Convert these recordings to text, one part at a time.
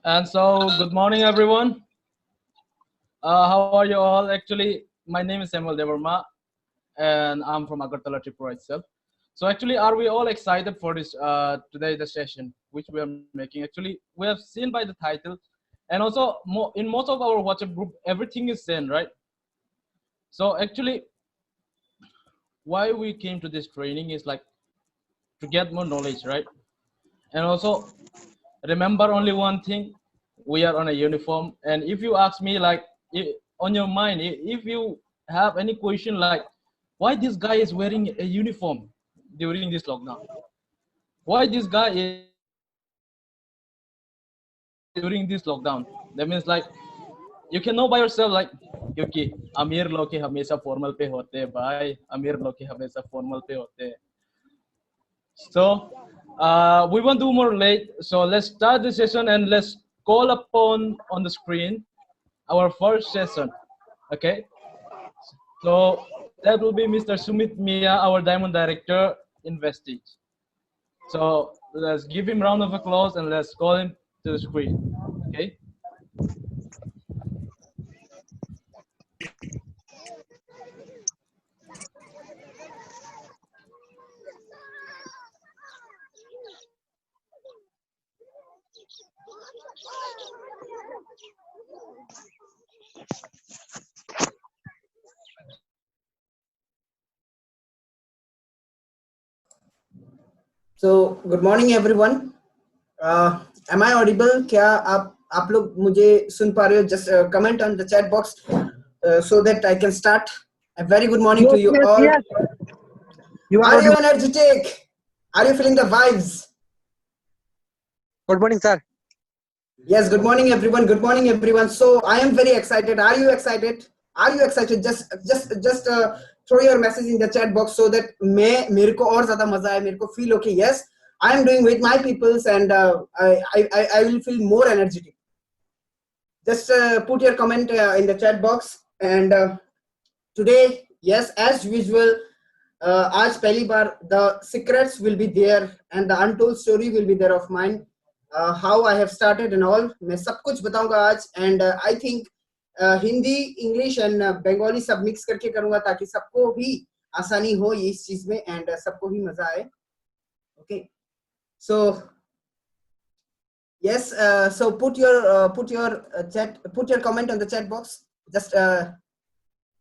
And so, good morning, everyone. How are you all? Actually, my name is Samuel Devarma, and I'm from Agartala, Tripura itself. So, actually, are we all excited for this today the session which we are making? Actually, we have seen by the title, and also in most of our WhatsApp group, everything is same, right? So, actually, why we came to this training is like to get more knowledge, right? And also remember only one thing: we are on a uniform. And if you ask me, like, on your mind, if you have any question like why this guy is wearing a uniform during this lockdown, why this guy is wearing a uniform during this lockdown, that means like you can know by yourself, like क्योंकि अमीर लोग के हमेशा formal पे होते हैं भाई, अमीर लोग के हमेशा फॉर्मल पे होते हैं. So we won't do more late. So let's start the session and let's call upon on the screen our first session. Okay. So that will be Mr. Sumit Mia, our Diamond Director in Vestige. So let's give him a round of applause and let's call him to the screen. Okay. So good morning everyone. Am I audible? क्या आप लोग मुझे सुन पा रहे हो? Just comment on the chat box so that I can start. A very good morning to you all. Yes. You Are you audible. energetic? Are you feeling the vibes? Good morning, sir. Yes. Good morning everyone. Good morning everyone. So I am very excited. Are you excited? Are you excited? Just throw your message in the chat box so that मेरे को और ज़्यादा मजा आए, मेरे को feel okay. Yes, I am doing with my peoples and I will feel more energetic. Just put your comment in the chat box. And today, yes, as usual, आज पहली बार the secrets will be there and the untold story will be there of mine. How I have started and all, मैं सब कुछ बताऊंगा आज. And I think Hindi, English and Bengali सब mix करके करूंगा ताकि सबको भी आसानी हो इस चीज में एंड सबको भी मजा आए. Okay, so yes, so put your comment on the chat box. Just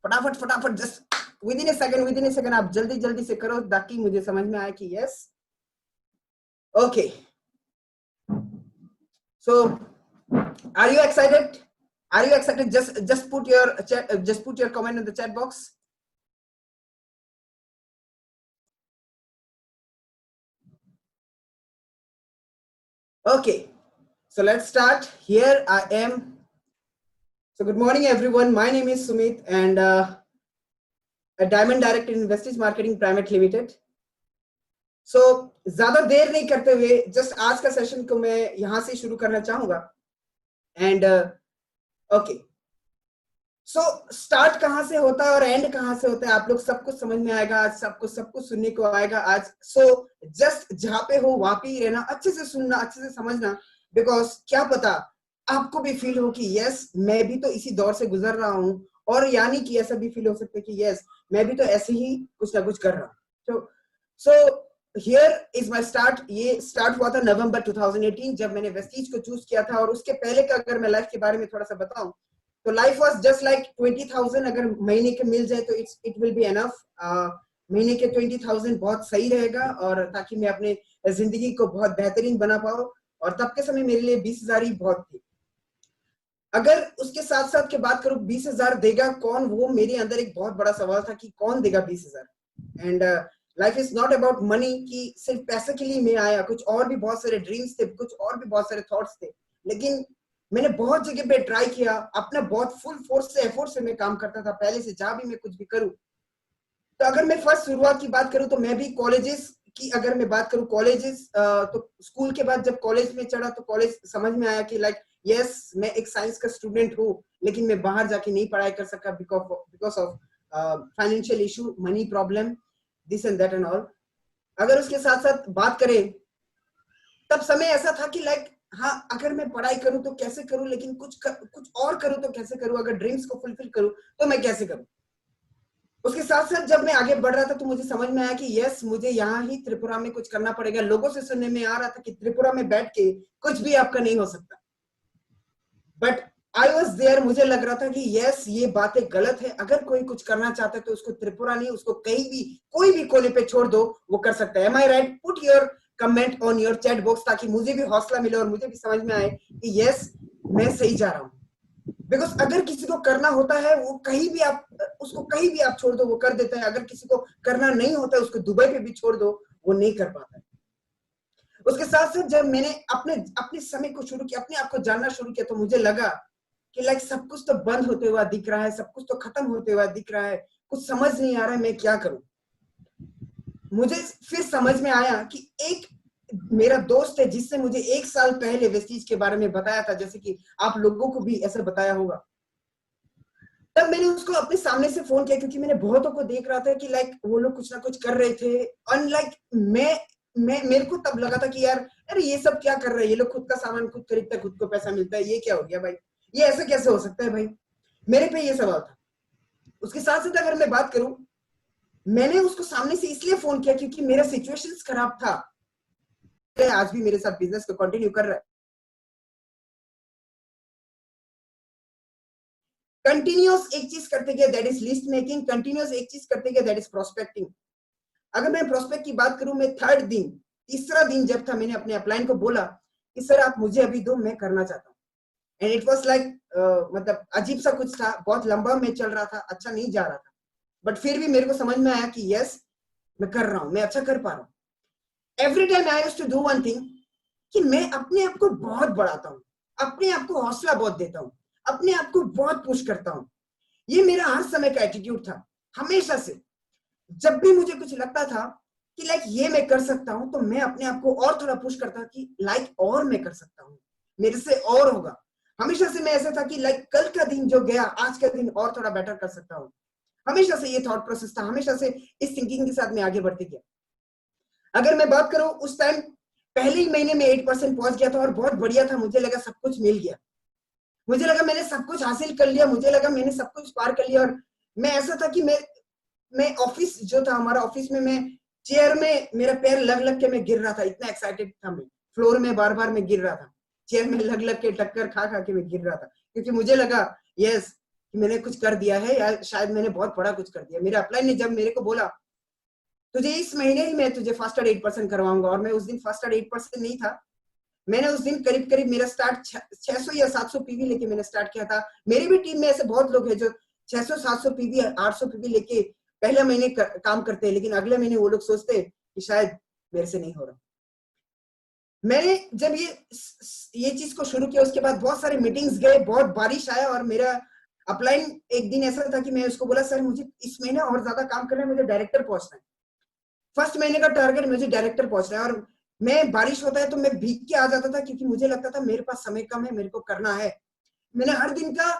फटाफट just within a second आप जल्दी से करो ताकि मुझे समझ में आए कि yes. Okay, so are you excited? Are you excited? Just put your comment in the chat box. Okay, so let's start. Here I am. So good morning everyone. My name is Sumit and a Diamond Director in Vestige Marketing Private Limited. So ज़्यादा देर नहीं करते हुए just आज का session को मैं यहाँ से शुरू करना चाहूँगा. And okay, so start कहाँ से होता है और end कहाँ से होता है आप लोग सबको समझ में आएगा आज, सबको सुनने को आएगा आज. So just जहाँ पे हो वहाँ पे ही रहना, अच्छे से सुनना, अच्छे से समझना, because क्या पता आपको भी फील हो कि yes मैं भी तो इसी दौर से गुजर रहा हूँ, और यानी कि ऐसा भी फील हो सकता है कि yes मैं भी तो ऐसे ही कुछ ना कुछ कर रहा हूँ. So here is my start. ये start हुआ था नवंबर 2018 जब मैंने वेस्टीज को चूज किया था. और उसके पहले का अगर मैं लाइफ के बारे में थोड़ा सा बताऊं तो लाइफ वाज जस्ट लाइक 20,000 अगर महीने के मिल जाए तो इट विल बी एनफ. महीने के 20,000 बहुत सही रहेगा और ताकि मैं अपने जिंदगी को बहुत बेहतरीन बना पाऊं. और तब के समय मेरे लिए 20,000 ही बहुत थी. अगर उसके साथ साथ के बात करूं 20,000 देगा कौन, वो मेरे अंदर एक बहुत बड़ा सवाल था कि कौन देगा 20,000. And life is not about money कि सिर्फ पैसे के लिए मैं आया, कुछ और भी बहुत सारे ड्रीम्स थे, कुछ और भी बहुत सारे थॉट्स थे. लेकिन मैंने बहुत जगह पे ट्राई किया, अपना बहुत फुल फोर्स से एफर्ट से मैं काम करता था पहले से, जहां भी मैं कुछ भी करूं. तो अगर मैं फर्स्ट शुरुआत की बात करूं तो मैं भी कॉलेजेस की अगर मैं बात करूं कॉलेजेस तो स्कूल के बाद जब कॉलेज में चढ़ा तो कॉलेज समझ में आया कि लाइक यस मैं एक साइंस का स्टूडेंट हूं लेकिन मैं बाहर जाके नहीं पढ़ाई कर सका because of financial issue, money problem, this and that and all. अगर उसके साथ साथ बात करें तब समय ऐसा था कि लाइक हाँ अगर मैं पढ़ाई करूं तो कैसे करूं, लेकिन कुछ और करूं तो कैसे करूं, अगर ड्रीम्स को फुलफिल करूं तो मैं कैसे करूं। उसके साथ साथ जब मैं आगे बढ़ रहा था तो मुझे समझ में आया कि यस, मुझे यहाँ ही त्रिपुरा में कुछ करना पड़ेगा। लोगों से सुनने में आ रहा था कि त्रिपुरा में बैठ के कुछ भी आपका नहीं हो सकता, बट आई वॉज देयर। मुझे लग रहा था कि यस, ये बातें गलत है। अगर कोई कुछ करना चाहता है तो उसको त्रिपुरा नहीं, उसको कहीं भी कोई भी कोने पे छोड़ दो, वो कर सकता है। Am I right? Put your comment on your chat box, ताकि मुझे भी हौसला मिले और मुझे भी समझ में आए कि यस, मैं सही जा रहा हूँ। बिकॉज अगर किसी को करना होता है, वो कहीं भी आप उसको कहीं भी आप छोड़ दो, वो कर देता है। अगर किसी को करना नहीं होता है, उसको दुबई पे भी छोड़ दो, वो नहीं कर पाता है। उसके साथ साथ जब मैंने अपने अपने समय को शुरू किया, अपने आप को जानना शुरू किया, तो मुझे लगा कि लाइक सब कुछ तो बंद होते हुआ दिख रहा है, सब कुछ तो खत्म होते हुआ दिख रहा है, कुछ समझ नहीं आ रहा है मैं क्या करूं। मुझे फिर समझ में आया कि एक मेरा दोस्त है जिससे मुझे 1 साल पहले वेस्टीज के बारे में बताया था, जैसे कि आप लोगों को भी ऐसा बताया होगा। तब मैंने उसको अपने सामने से फोन किया, क्योंकि मैंने बहुतों को देख रहा था कि लाइक वो लोग कुछ ना कुछ कर रहे थे। अनलाइक मैं मेरे को तब लगा था कि यार, अरे ये सब क्या कर रहे हैं ये लोग, खुद का सामान खुद खरीदते, खुद को पैसा मिलता है, ये क्या हो गया भाई, ये ऐसे कैसे हो सकता है भाई। मेरे पे ये सवाल था। उसके साथ साथ अगर मैं बात करूं, मैंने उसको सामने से इसलिए फोन किया क्योंकि मेरा सिचुएशन खराब था। आज भी मेरे साथ बिजनेस को कंटिन्यू कर रहा है। कंटिन्यूअस एक चीज करते गया, that is list making. Continuous एक चीज करते गया, दैट इज प्रोस्पेक्टिंग। अगर मैं प्रोस्पेक्ट की बात करूं, मैं तीसरा दिन जब था, मैंने अपने अपलाइन को बोला कि सर आप मुझे अभी दो, मैं करना चाहता हूँ। एंड इट वाज लाइक मतलब अजीब सा कुछ था, बहुत लंबा में चल रहा था, अच्छा नहीं जा रहा था, बट फिर भी मेरे को समझ में आया कि यस, मैं कर रहा हूँ, मैं अच्छा कर पा रहा हूँ। Every time I used to do one thing, कि मैं अपने आप को बहुत बढ़ाता हूँ, अपने आप को हौसला बहुत देता हूँ, अपने आप को बहुत पुश करता हूँ। ये मेरा हर समय का एटीट्यूड था, हमेशा से। जब भी मुझे कुछ लगता था कि लाइक ये मैं कर सकता हूं, तो मैं अपने आप को और थोड़ा पुश करता कि लाइक और मैं कर सकता हूं, मेरे से और होगा। हमेशा से मैं ऐसा था कि लाइक कल का दिन जो गया, आज का दिन और थोड़ा बेटर कर सकता हूं। हमेशा से ये थॉट प्रोसेस था, हमेशा से इस थिंकिंग के साथ मैं आगे बढ़ते गया। अगर मैं बात करूं, उस टाइम पहले ही महीने में 8% पहुंच गया था और बहुत बढ़िया था। मुझे लगा सब कुछ मिल गया, मुझे लगा मैंने सब कुछ हासिल कर लिया, मुझे लगा मैंने सब कुछ पार कर लिया। और मैं ऐसा था कि मैं ऑफिस जो था हमारा, ऑफिस में मैं चेयर में मेरा पैर लग लग के मैं गिर रहा था, इतना एक्साइटेड था मैं। फ्लोर में बार बार मैं गिर रहा था, चेयर में लग लग के टक्कर खा खा के मैं गिर रहा था, क्योंकि मुझे लगा यस कि मैंने कुछ कर दिया है, या शायद मैंने बहुत बड़ा कुछ कर दिया। मेरे अपलाइन ने जब मेरे को बोला तुझे इस महीने ही मैं तुझे फास्टर 8% करवाऊंगा, और मैं उस दिन फास्टर 8% नहीं था। मैंने उस दिन करीब करीब मेरा स्टार्ट 600 या 700 पीवी लेके मैंने स्टार्ट किया था। मेरी भी टीम में ऐसे बहुत लोग हैं जो 600 700 पीवी 800 पीवी लेके पहले महीने काम करते हैं, लेकिन अगले महीने वो लोग सोचते हैं कि शायद मेरे से नहीं हो रहा। मैंने जब ये चीज को शुरू किया, उसके बाद बहुत सारे मीटिंग्स गए, बहुत बारिश आया, और मेरा अपलाइन एक दिन ऐसा था कि मैं उसको बोला सर मुझे इस महीने और ज्यादा काम करना है, मुझे डायरेक्टर पहुंचना है। फर्स्ट महीने का टारगेट मुझे डायरेक्टर पहुंचना है। और मैं बारिश होता है तो मैं भीग के आ जाता था, क्योंकि मुझे लगता था मेरे पास समय कम है, मेरे को करना है। मैंने हर दिन का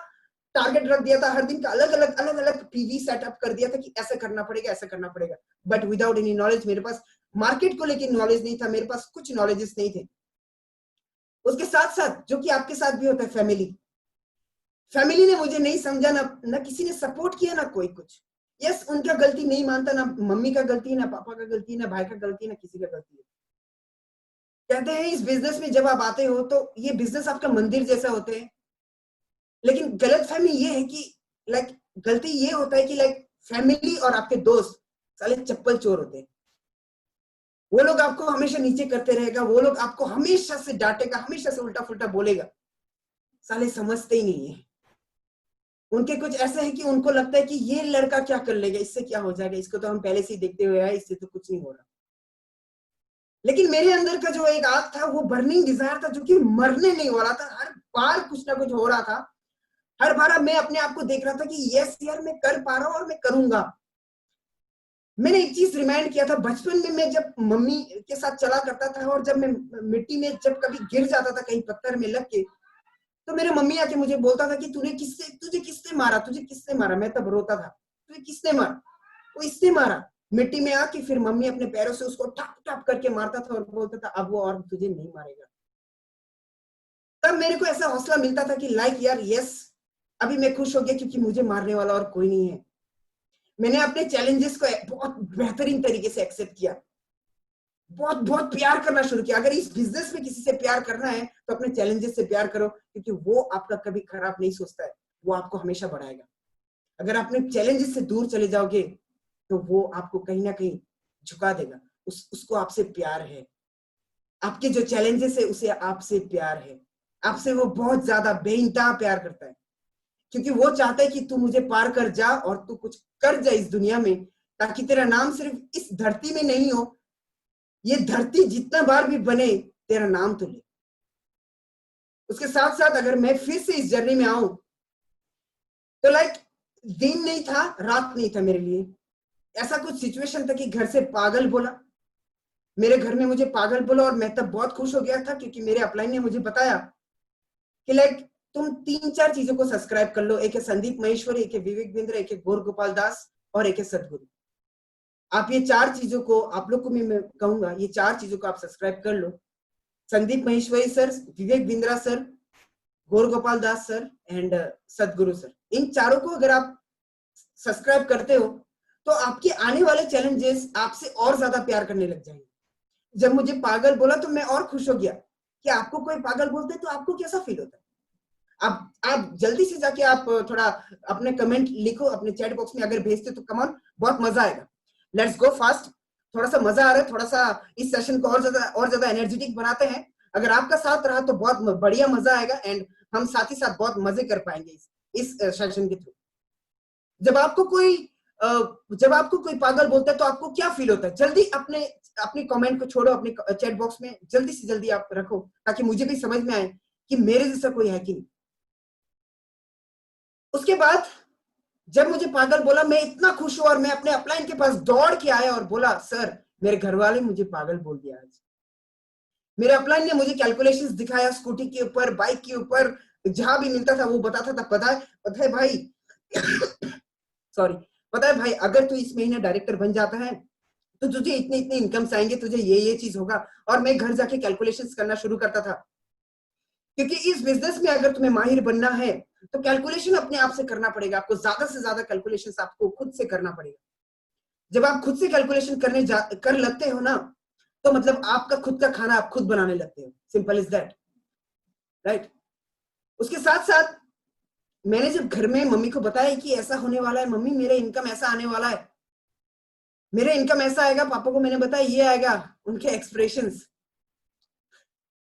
टारगेट रख दिया था, हर दिन का अलग अलग पीवी सेटअप कर दिया था कि ऐसा करना पड़ेगा, ऐसा करना पड़ेगा। बट विदाउट एनी नॉलेज, मेरे पास मार्केट को लेकर नॉलेज नहीं था, मेरे पास कुछ नॉलेजेस नहीं थे। उसके साथ साथ जो कि आपके साथ भी होता है, फैमिली ने मुझे नहीं समझा, ना किसी ने सपोर्ट किया, ना कोई कुछ। यस, उनका गलती नहीं मानता, ना मम्मी का गलती है, ना पापा का गलती है, ना भाई का गलती है, ना किसी का गलती है। कहते हैं इस बिजनेस में जब आप आते हो तो ये बिजनेस आपका मंदिर जैसा होते हैं, लेकिन गलतफहमी ये है कि लाइक गलती ये होता है कि लाइक फैमिली और आपके दोस्त साले चप्पल चोर होते हैं। वो लोग आपको हमेशा नीचे करते रहेगा, वो लोग आपको हमेशा से डांटेगा, हमेशा से उल्टा फुल्टा बोलेगा। साले समझते ही नहीं है। उनके कुछ ऐसे है कि उनको लगता है कि ये लड़का क्या कर लेगा, इससे क्या हो जाएगा, इसको तो हम पहले से ही देखते हुए आए, इससे तो कुछ नहीं हो रहा। लेकिन मेरे अंदर का जो एक आग था, वो बर्निंग डिजायर था, जो कि मरने नहीं हो रहा था। हर बार कुछ ना कुछ हो रहा था, हर बार मैं अपने आप को देख रहा था कि यस यार, मैं कर पा रहा हूं और मैं करूंगा। मैंने एक चीज रिमाइंड किया था, बचपन में मैं जब मम्मी के साथ चला करता था, और जब मैं मिट्टी में जब कभी गिर जाता था कहीं पत्थर में लग के, तो मेरे मम्मी आके मुझे बोलता था कि तुझे किसने मारा, तुझे किसने मारा। मैं तब रोता था, तुझे किसने मारा? वो इसने मारा। मिट्टी में आके फिर मम्मी अपने पैरों से उसको टप टप करके मारता था और बोलता था अब वो और तुझे नहीं मारेगा। तब मेरे को ऐसा हौसला मिलता था कि लाइक यार यस, अभी मैं खुश हो गया क्योंकि मुझे मारने वाला और कोई नहीं है। मैंने अपने चैलेंजेस को बहुत बेहतरीन तरीके से एक्सेप्ट किया, बहुत बहुत प्यार करना शुरू किया। अगर इस बिजनेस में किसी से प्यार करना है तो अपने चैलेंजेस से प्यार करो, क्योंकि वो आपका कभी खराब नहीं सोचता है, वो आपको हमेशा बढ़ाएगा। अगर अपने चैलेंजेस से दूर चले जाओगे तो वो आपको कहीं ना कहीं झुका देगा। उसको आपसे प्यार है, आपके जो चैलेंजेस है उसे आपसे प्यार है, आपसे वो बहुत ज्यादा बेइंतहा प्यार करता है, क्योंकि वो चाहता है कि तू मुझे पार कर जा और तू कुछ कर जा इस दुनिया में, ताकि तेरा नाम सिर्फ इस धरती में नहीं हो, ये धरती जितना बार भी बने तेरा नाम तो ले। उसके साथ साथ अगर मैं फिर से इस जर्नी में आऊं तो लाइक दिन नहीं था, रात नहीं था मेरे लिए। ऐसा कुछ सिचुएशन था कि घर से पागल बोला, मेरे घर में मुझे पागल बोला, और मैं तब बहुत खुश हो गया था क्योंकि मेरे अपलाइन ने मुझे बताया कि लाइक तुम 3-4 चीजों को सब्सक्राइब कर लो। एक है संदीप महेश्वरी, एक है विवेक बिंद्रा, एक है गौर गोपाल दास और एक है सदगुरु। आप ये 4 चीजों को, आप लोग को मैं कहूंगा ये 4 चीजों को आप सब्सक्राइब कर लो। Sandeep Maheshwari sir, Vivek Bindra sir, Gaur Gopal Das sir and Sadhguru sir. इन चारों को अगर आप सब्सक्राइब करते हो तो आपके आने वाले चैलेंजेस आपसे और ज्यादा प्यार करने लग जाएंगे। जब मुझे पागल बोला तो मैं और खुश हो गया कि आपको कोई पागल बोलते तो आपको कैसा फील होता है। आप जल्दी से जाके आप थोड़ा अपने कमेंट लिखो अपने चैट बॉक्स में, अगर भेजते तो कम ऑन, बहुत मजा आएगा। Let's go fast. थोड़ा सा मजा आ रहा है, थोड़ा सा इस सेशन को और ज्यादा एनर्जेटिक बनाते हैं। अगर आपका साथ रहा तो बहुत बढ़िया मजा आएगा एंड हम साथ ही साथ बहुत मजे कर पाएंगे इस सेशन के थ्रू। जब आपको कोई पागल बोलता है तो आपको क्या फील होता है? जल्दी अपने कमेंट को छोड़ो, अपने चैट बॉक्स में जल्दी से जल्दी आप रखो, ताकि मुझे भी समझ में आए कि मेरे जैसा कोई है कि नहीं। उसके बाद जब मुझे पागल बोला, मैं इतना खुश हुआ और मैं अपने अपलाइन के पास दौड़ के आया और बोला, सर मेरे घर वाले मुझे पागल बोल दिया आज। मेरे अपलाइन ने मुझे कैलकुलेशंस दिखाया, स्कूटी के ऊपर, बाइक के ऊपर, जहां भी मिलता था वो बताता था। पता है भाई सॉरी, पता है भाई, अगर तू इस महीने डायरेक्टर बन जाता है तो तुझे इतने इतने इनकम्स आएंगे, तुझे ये चीज होगा। और मैं घर जाके कैलकुलेशंस करना शुरू करता था, क्योंकि इस बिजनेस में अगर तुम्हें माहिर बनना है तो कैलकुलेशन अपने आप से करना पड़ेगा। आपको ज्यादा से ज्यादा कैलकुलेशंस आपको खुद से करना पड़ेगा। जब आप खुद से कैलकुलेशन कर लगते हो ना, तो मतलब आपका खुद का खाना आप खुद बनाने लगते हो। Simple is that, right. उसके साथ साथ मैंने जब घर में मम्मी को बताया कि ऐसा होने वाला है, मम्मी मेरा इनकम ऐसा आने वाला है, मेरे इनकम ऐसा आएगा, पापा को मैंने बताया ये आएगा, उनके एक्सप्रेशंस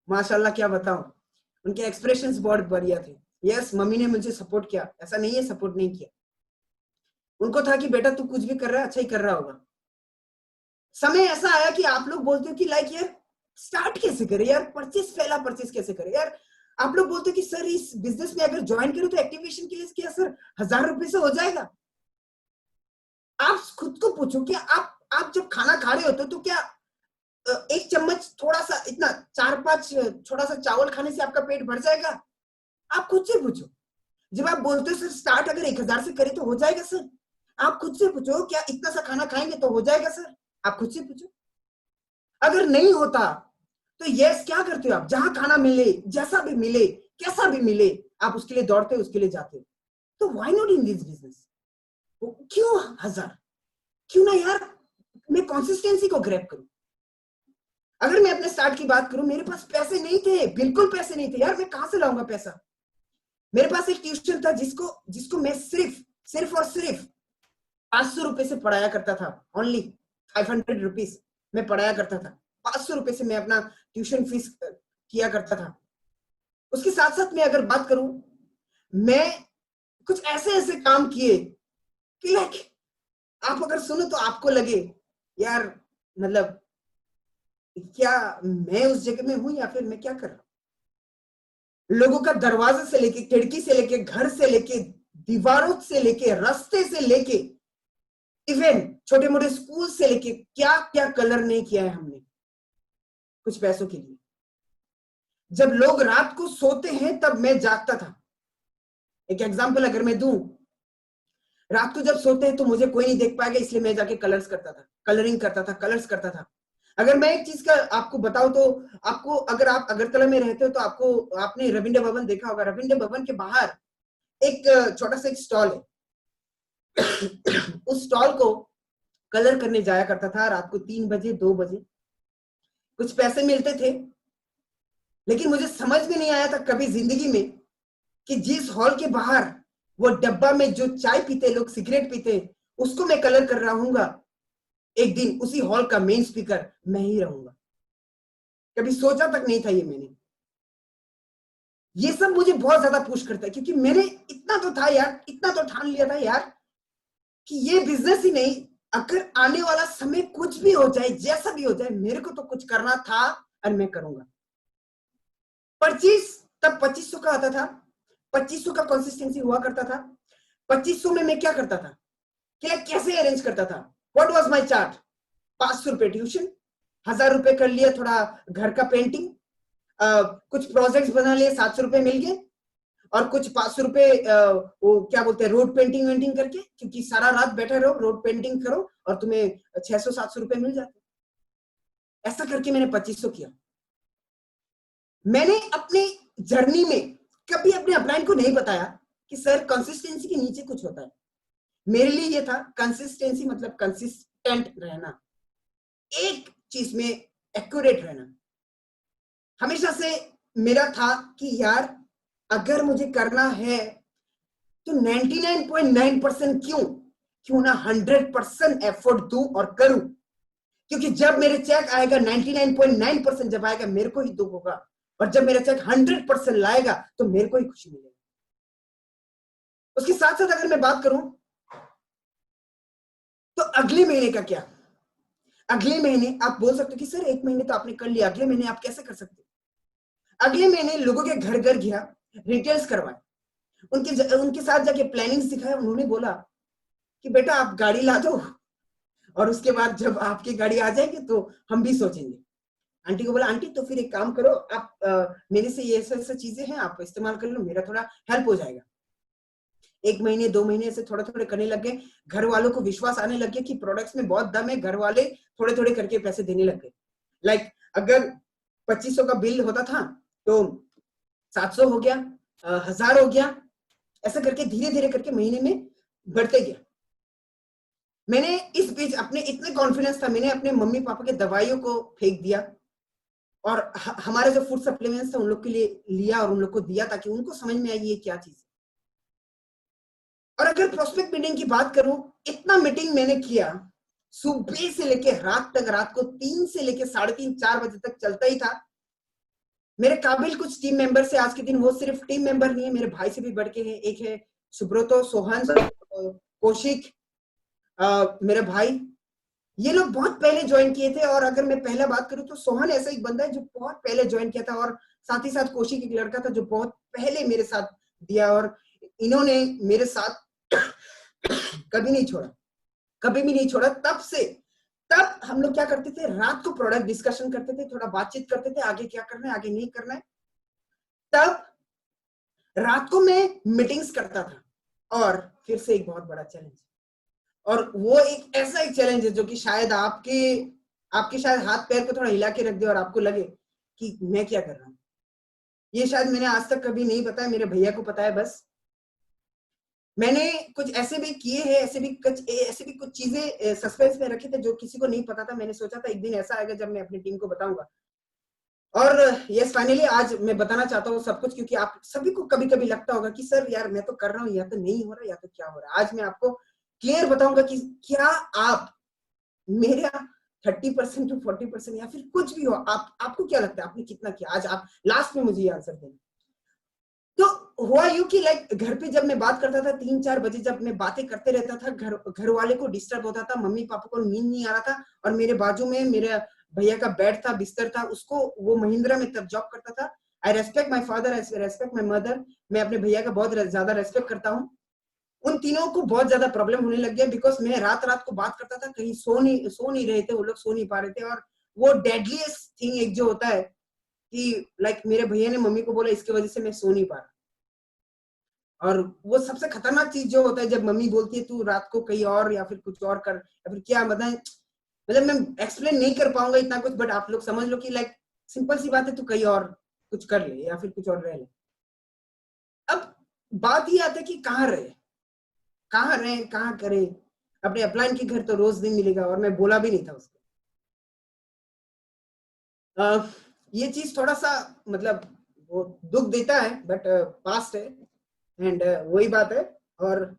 माशाल्लाह क्या बताऊं, उनके एक्सप्रेशंस बहुत बढ़िया थे। यस, मम्मी ने मुझे सपोर्ट किया, ऐसा नहीं है सपोर्ट नहीं किया। उनको था कि बेटा तू कुछ भी कर रहा है अच्छा ही कर रहा होगा। समय ऐसा आया कि आप लोग बोलते हो कि लाइक यार स्टार्ट कैसे करें यार, पहला परचेस कैसे करें यार। आप लोग बोलते हो कि सर इस बिजनेस में अगर ज्वाइन करो तो एक्टिवेशन के लिए क्या सर 1000 रुपए से हो जाएगा? आप खुद को पूछो कि आप जब खाना खा रहे होते हो तो क्या एक चम्मच थोड़ा सा इतना 4-5 थोड़ा सा चावल खाने से आपका पेट भर जाएगा? आप खुद से पूछो। जब आप बोलते हो सर स्टार्ट अगर 1000 से करें तो हो जाएगा सर, आप खुद से पूछो क्या इतना सा खाना खाएंगे तो हो जाएगा सर? आप खुद से पूछो। अगर नहीं होता तो यस क्या करते हो आप? जहां खाना मिले, जैसा भी मिले, कैसा भी मिले, आप उसके लिए दौड़ते हो, उसके लिए जाते हो। तो why not in this business? क्यों 1000? क्यों ना यार मैं कंसिस्टेंसी को ग्रैब करूं। अगर मैं अपने स्टार्ट की बात करूं, मेरे पास पैसे नहीं थे, बिल्कुल पैसे नहीं थे यार। मैं कहां से लाऊंगा पैसा? मेरे पास एक ट्यूशन था जिसको मैं सिर्फ और सिर्फ 500 रुपए से पढ़ाया करता था। ओनली 500 रुपीज में पढ़ाया करता था। 500 रुपए से मैं अपना ट्यूशन फीस किया करता था। उसके साथ साथ मैं अगर बात करूं, मैं कुछ ऐसे ऐसे काम किए कि लाइक आप अगर सुनो तो आपको लगे यार मतलब क्या मैं उस जगह में हूं या फिर मैं क्या कर रहा हूं। लोगों का दरवाजे से लेके, खिड़की से लेके, घर से लेके, दीवारों से लेके, रास्ते से लेके, इवन छोटे मोटे स्कूल से लेके क्या क्या कलर नहीं किया है हमने कुछ पैसों के लिए। जब लोग रात को सोते हैं तब मैं जागता था। एक एग्जांपल अगर मैं दूं, रात को जब सोते हैं तो मुझे कोई नहीं देख पाएगा, इसलिए मैं जाके कलरिंग करता था, कलर्स करता था। अगर मैं एक चीज का आपको बताऊं तो आपको, अगर आप अगरतला में रहते हो तो आपने रविंद्र भवन देखा होगा। रविंद्र भवन के बाहर एक छोटा सा एक स्टॉल है। उस स्टॉल को कलर करने जाया करता था रात को 3 बजे 2 बजे। कुछ पैसे मिलते थे, लेकिन मुझे समझ में नहीं आया था कभी जिंदगी में कि जिस हॉल के बाहर वो डब्बा में जो चाय पीते लोग, सिगरेट पीते, उसको मैं कलर कर रहा हूंगा। एक दिन उसी हॉल का मेन स्पीकर मैं ही रहूंगा। कभी सोचा तक नहीं था ये मैंने। ये सब मुझे बहुत ज्यादा पुश करता है, क्योंकि मैंने इतना तो था यार, इतना तो ठान लिया था यार कि ये बिजनेस ही नहीं, अगर आने वाला समय कुछ भी हो जाए, जैसा भी हो जाए, मेरे को तो कुछ करना था और मैं करूंगा। परचेज तब 2500 का आता था, 2500 का कंसिस्टेंसी हुआ करता था। 2500 में मैं क्या करता था, क्या कैसे अरेंज करता था, व्हाट वाज माय चार्ट? 500 रुपए ट्यूशन, 1000 रुपए कर लिया थोड़ा घर का पेंटिंग, कुछ प्रोजेक्ट्स बना लिए, 700 रुपए मिल गए, और कुछ 500 रुपए वो क्या बोलते हैं रोड पेंटिंग वेंटिंग करके, क्योंकि सारा रात बैठे रहो रोड पेंटिंग करो और तुम्हें 600-700 रुपए मिल जाते। ऐसा करके मैंने 2500 किया। मैंने अपनी जर्नी में कभी अपने अपलाइन को नहीं बताया कि सर कंसिस्टेंसी के नीचे कुछ होता है। मेरे लिए ये था कंसिस्टेंसी मतलब कंसिस्टेंट रहना, एक चीज में एक्यूरेट रहना। हमेशा से मेरा था कि यार अगर मुझे करना है तो 99.9% क्यों ना 100% एफर्ट दूं और करूं, क्योंकि जब मेरे चेक आएगा 99.9% जब आएगा मेरे को ही दुख होगा, और जब मेरा चेक 100% लाएगा तो मेरे को ही खुशी मिलेगी। उसके साथ साथ अगर मैं बात करूं तो अगले महीने का क्या, अगले महीने आप बोल सकते हो कि सर 1 महीने तो आपने कर लिया, अगले महीने आप कैसे कर सकते? अगले महीने लोगों के घर घर गया, डिटेल्स करवाए, उनके साथ जाके प्लानिंग सिखाया। उन्होंने बोला कि बेटा आप गाड़ी ला दो, और उसके बाद जब आपकी गाड़ी आ जाएगी तो हम भी सोचेंगे। आंटी को बोला आंटी तो फिर एक काम करो, आप मेरे से ये ऐसा चीजें हैं आप इस्तेमाल कर लो, मेरा थोड़ा हेल्प हो जाएगा। 1 महीने 2 महीने से थोड़े थोड़े करने लग गए। घर वालों को विश्वास आने लग गया कि प्रोडक्ट्स में बहुत दम है। घर वाले थोड़े थोड़े करके पैसे देने लग गए। लाइक अगर 2500 का बिल होता था तो 700 हो गया, 1000 हो गया, ऐसा करके धीरे धीरे करके महीने में बढ़ते गया। मैंने इस बीच अपने इतने कॉन्फिडेंस था, मैंने अपने मम्मी पापा के दवाइयों को फेंक दिया और हमारे जो फूड सप्लीमेंट्स था उन लोग के लिए लिया और उन लोग को दिया ताकि उनको समझ में आई ये क्या चीज। और अगर प्रोस्पेक्ट मीटिंग की बात करूं, इतना मीटिंग मैंने किया, सुबह से लेके रात तक, रात को 3 से लेके 3:30 4 बजे तक चलता ही था। मेरे काबिल कुछ टीम मेंबर से आज के दिन, वो सिर्फ टीम मेंबर नहीं है, मेरे भाई से भी बढ़ के है। एक है सुब्रतो, सोहन, कौशिक, मेरे भाई, ये लोग बहुत पहले ज्वाइन किए थे। और अगर मैं पहला बात करूं तो सोहन ऐसा एक बंदा है जो बहुत पहले ज्वाइन किया था, और साथ ही साथ कौशिक एक लड़का था जो बहुत पहले मेरे साथ दिया, और इन्होंने मेरे साथ कभी नहीं छोड़ा, कभी भी नहीं छोड़ा। तब हम लोग क्या करते थे, रात को प्रोडक्ट डिस्कशन करते थे, थोड़ा बातचीत करते थे, आगे क्या करना है आगे नहीं करना है। तब रात को मैं मीटिंग्स करता था। और फिर से एक बहुत बड़ा चैलेंज, और वो एक ऐसा एक चैलेंज है जो कि शायद आपके शायद हाथ पैर को थोड़ा हिला के रख दे और आपको लगे कि मैं क्या कर रहा हूं। ये शायद मैंने आज तक कभी नहीं बताया, मेरे भैया को पता है बस। मैंने कुछ ऐसे भी किए हैं, ऐसे भी कुछ चीजें सस्पेंस में रखे थे जो किसी को नहीं पता था। मैंने सोचा था एक दिन ऐसा आएगा जब मैं अपनी टीम को बताऊंगा। और यस फाइनली आज मैं बताना चाहता हूँ सब कुछ, क्योंकि आप सभी को कभी कभी लगता होगा कि सर यार मैं तो कर रहा हूँ, या तो नहीं हो रहा या तो क्या हो रहा है। आज मैं आपको क्लियर बताऊंगा कि क्या आप मेरा 30% टू 40% या फिर कुछ भी हो, आपको क्या लगता है आपने कितना किया। आज आप लास्ट में मुझे ये आंसर देना। तो हुआ यूं कि लाइक घर पे जब मैं बात करता था 3-4 बजे, जब मैं बातें करते रहता था, घर वाले को डिस्टर्ब होता था, मम्मी पापा को नींद नहीं आ रहा था। और मेरे बाजू में मेरा भैया का बेड था, बिस्तर था, उसको वो महिंद्रा में तब जॉब करता था। आई respect my father, I respect my mother. मैं अपने भैया का बहुत ज्यादा रेस्पेक्ट करता हूँ। उन तीनों को बहुत ज्यादा प्रॉब्लम होने लग गया, बिकॉज मैं रात रात को बात करता था, कहीं सो नहीं रहे थे वो लोग, सो नहीं पा रहे थे। और वो डेडलीस्ट थिंग एक जो होता है कि लाइक मेरे भैया ने मम्मी को बोला इसकी वजह से मैं सो नहीं पा रहा। और वो सबसे खतरनाक चीज जो होता है जब मम्मी बोलती है तू रात को कहीं और या फिर कुछ और कर, या फिर क्या बताएं, मतलब मैं एक्सप्लेन नहीं कर पाऊंगा इतना कुछ, बट आप लोग समझ लो कि लाइक सिंपल सी बात है, तू कहीं और कुछ कर ले या फिर कुछ और रह ले। अब बात ये आता है कि कहाँ रहे, कहाँ करे। अपने अपलाइन के घर तो रोज नहीं मिलेगा, और मैं बोला भी नहीं था उसको। ये चीज थोड़ा सा मतलब वो दुख देता है, बट पास्ट है एंड वही बात है। और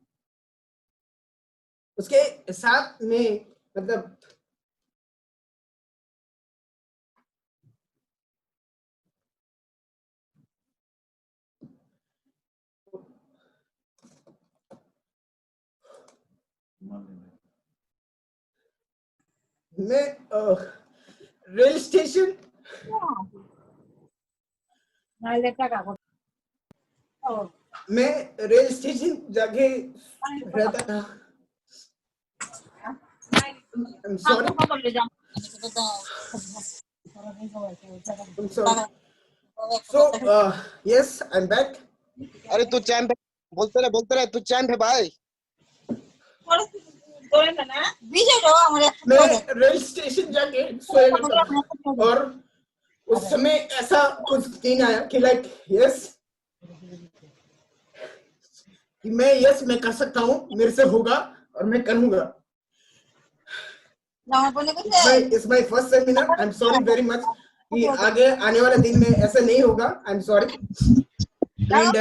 उसके साथ में मतलब मैं रेल स्टेशन मैं रेल स्टेशन जाके रहता था। I'm sorry. I'm sorry. So yes, I'm back. अरे तू चैंप बोलते रहे तू चैंप है भाई। मैं रेल स्टेशन जाके सोया करता था, और उस समय ऐसा कुछ दिन आया कि लाइक यस, कि मैं कर सकता हूँ, मेरे से होगा और मैं करूंगा। It's my first seminar. I'm sorry very much कि आगे आने वाले दिन में ऐसा नहीं होगा। I'm sorry. एंड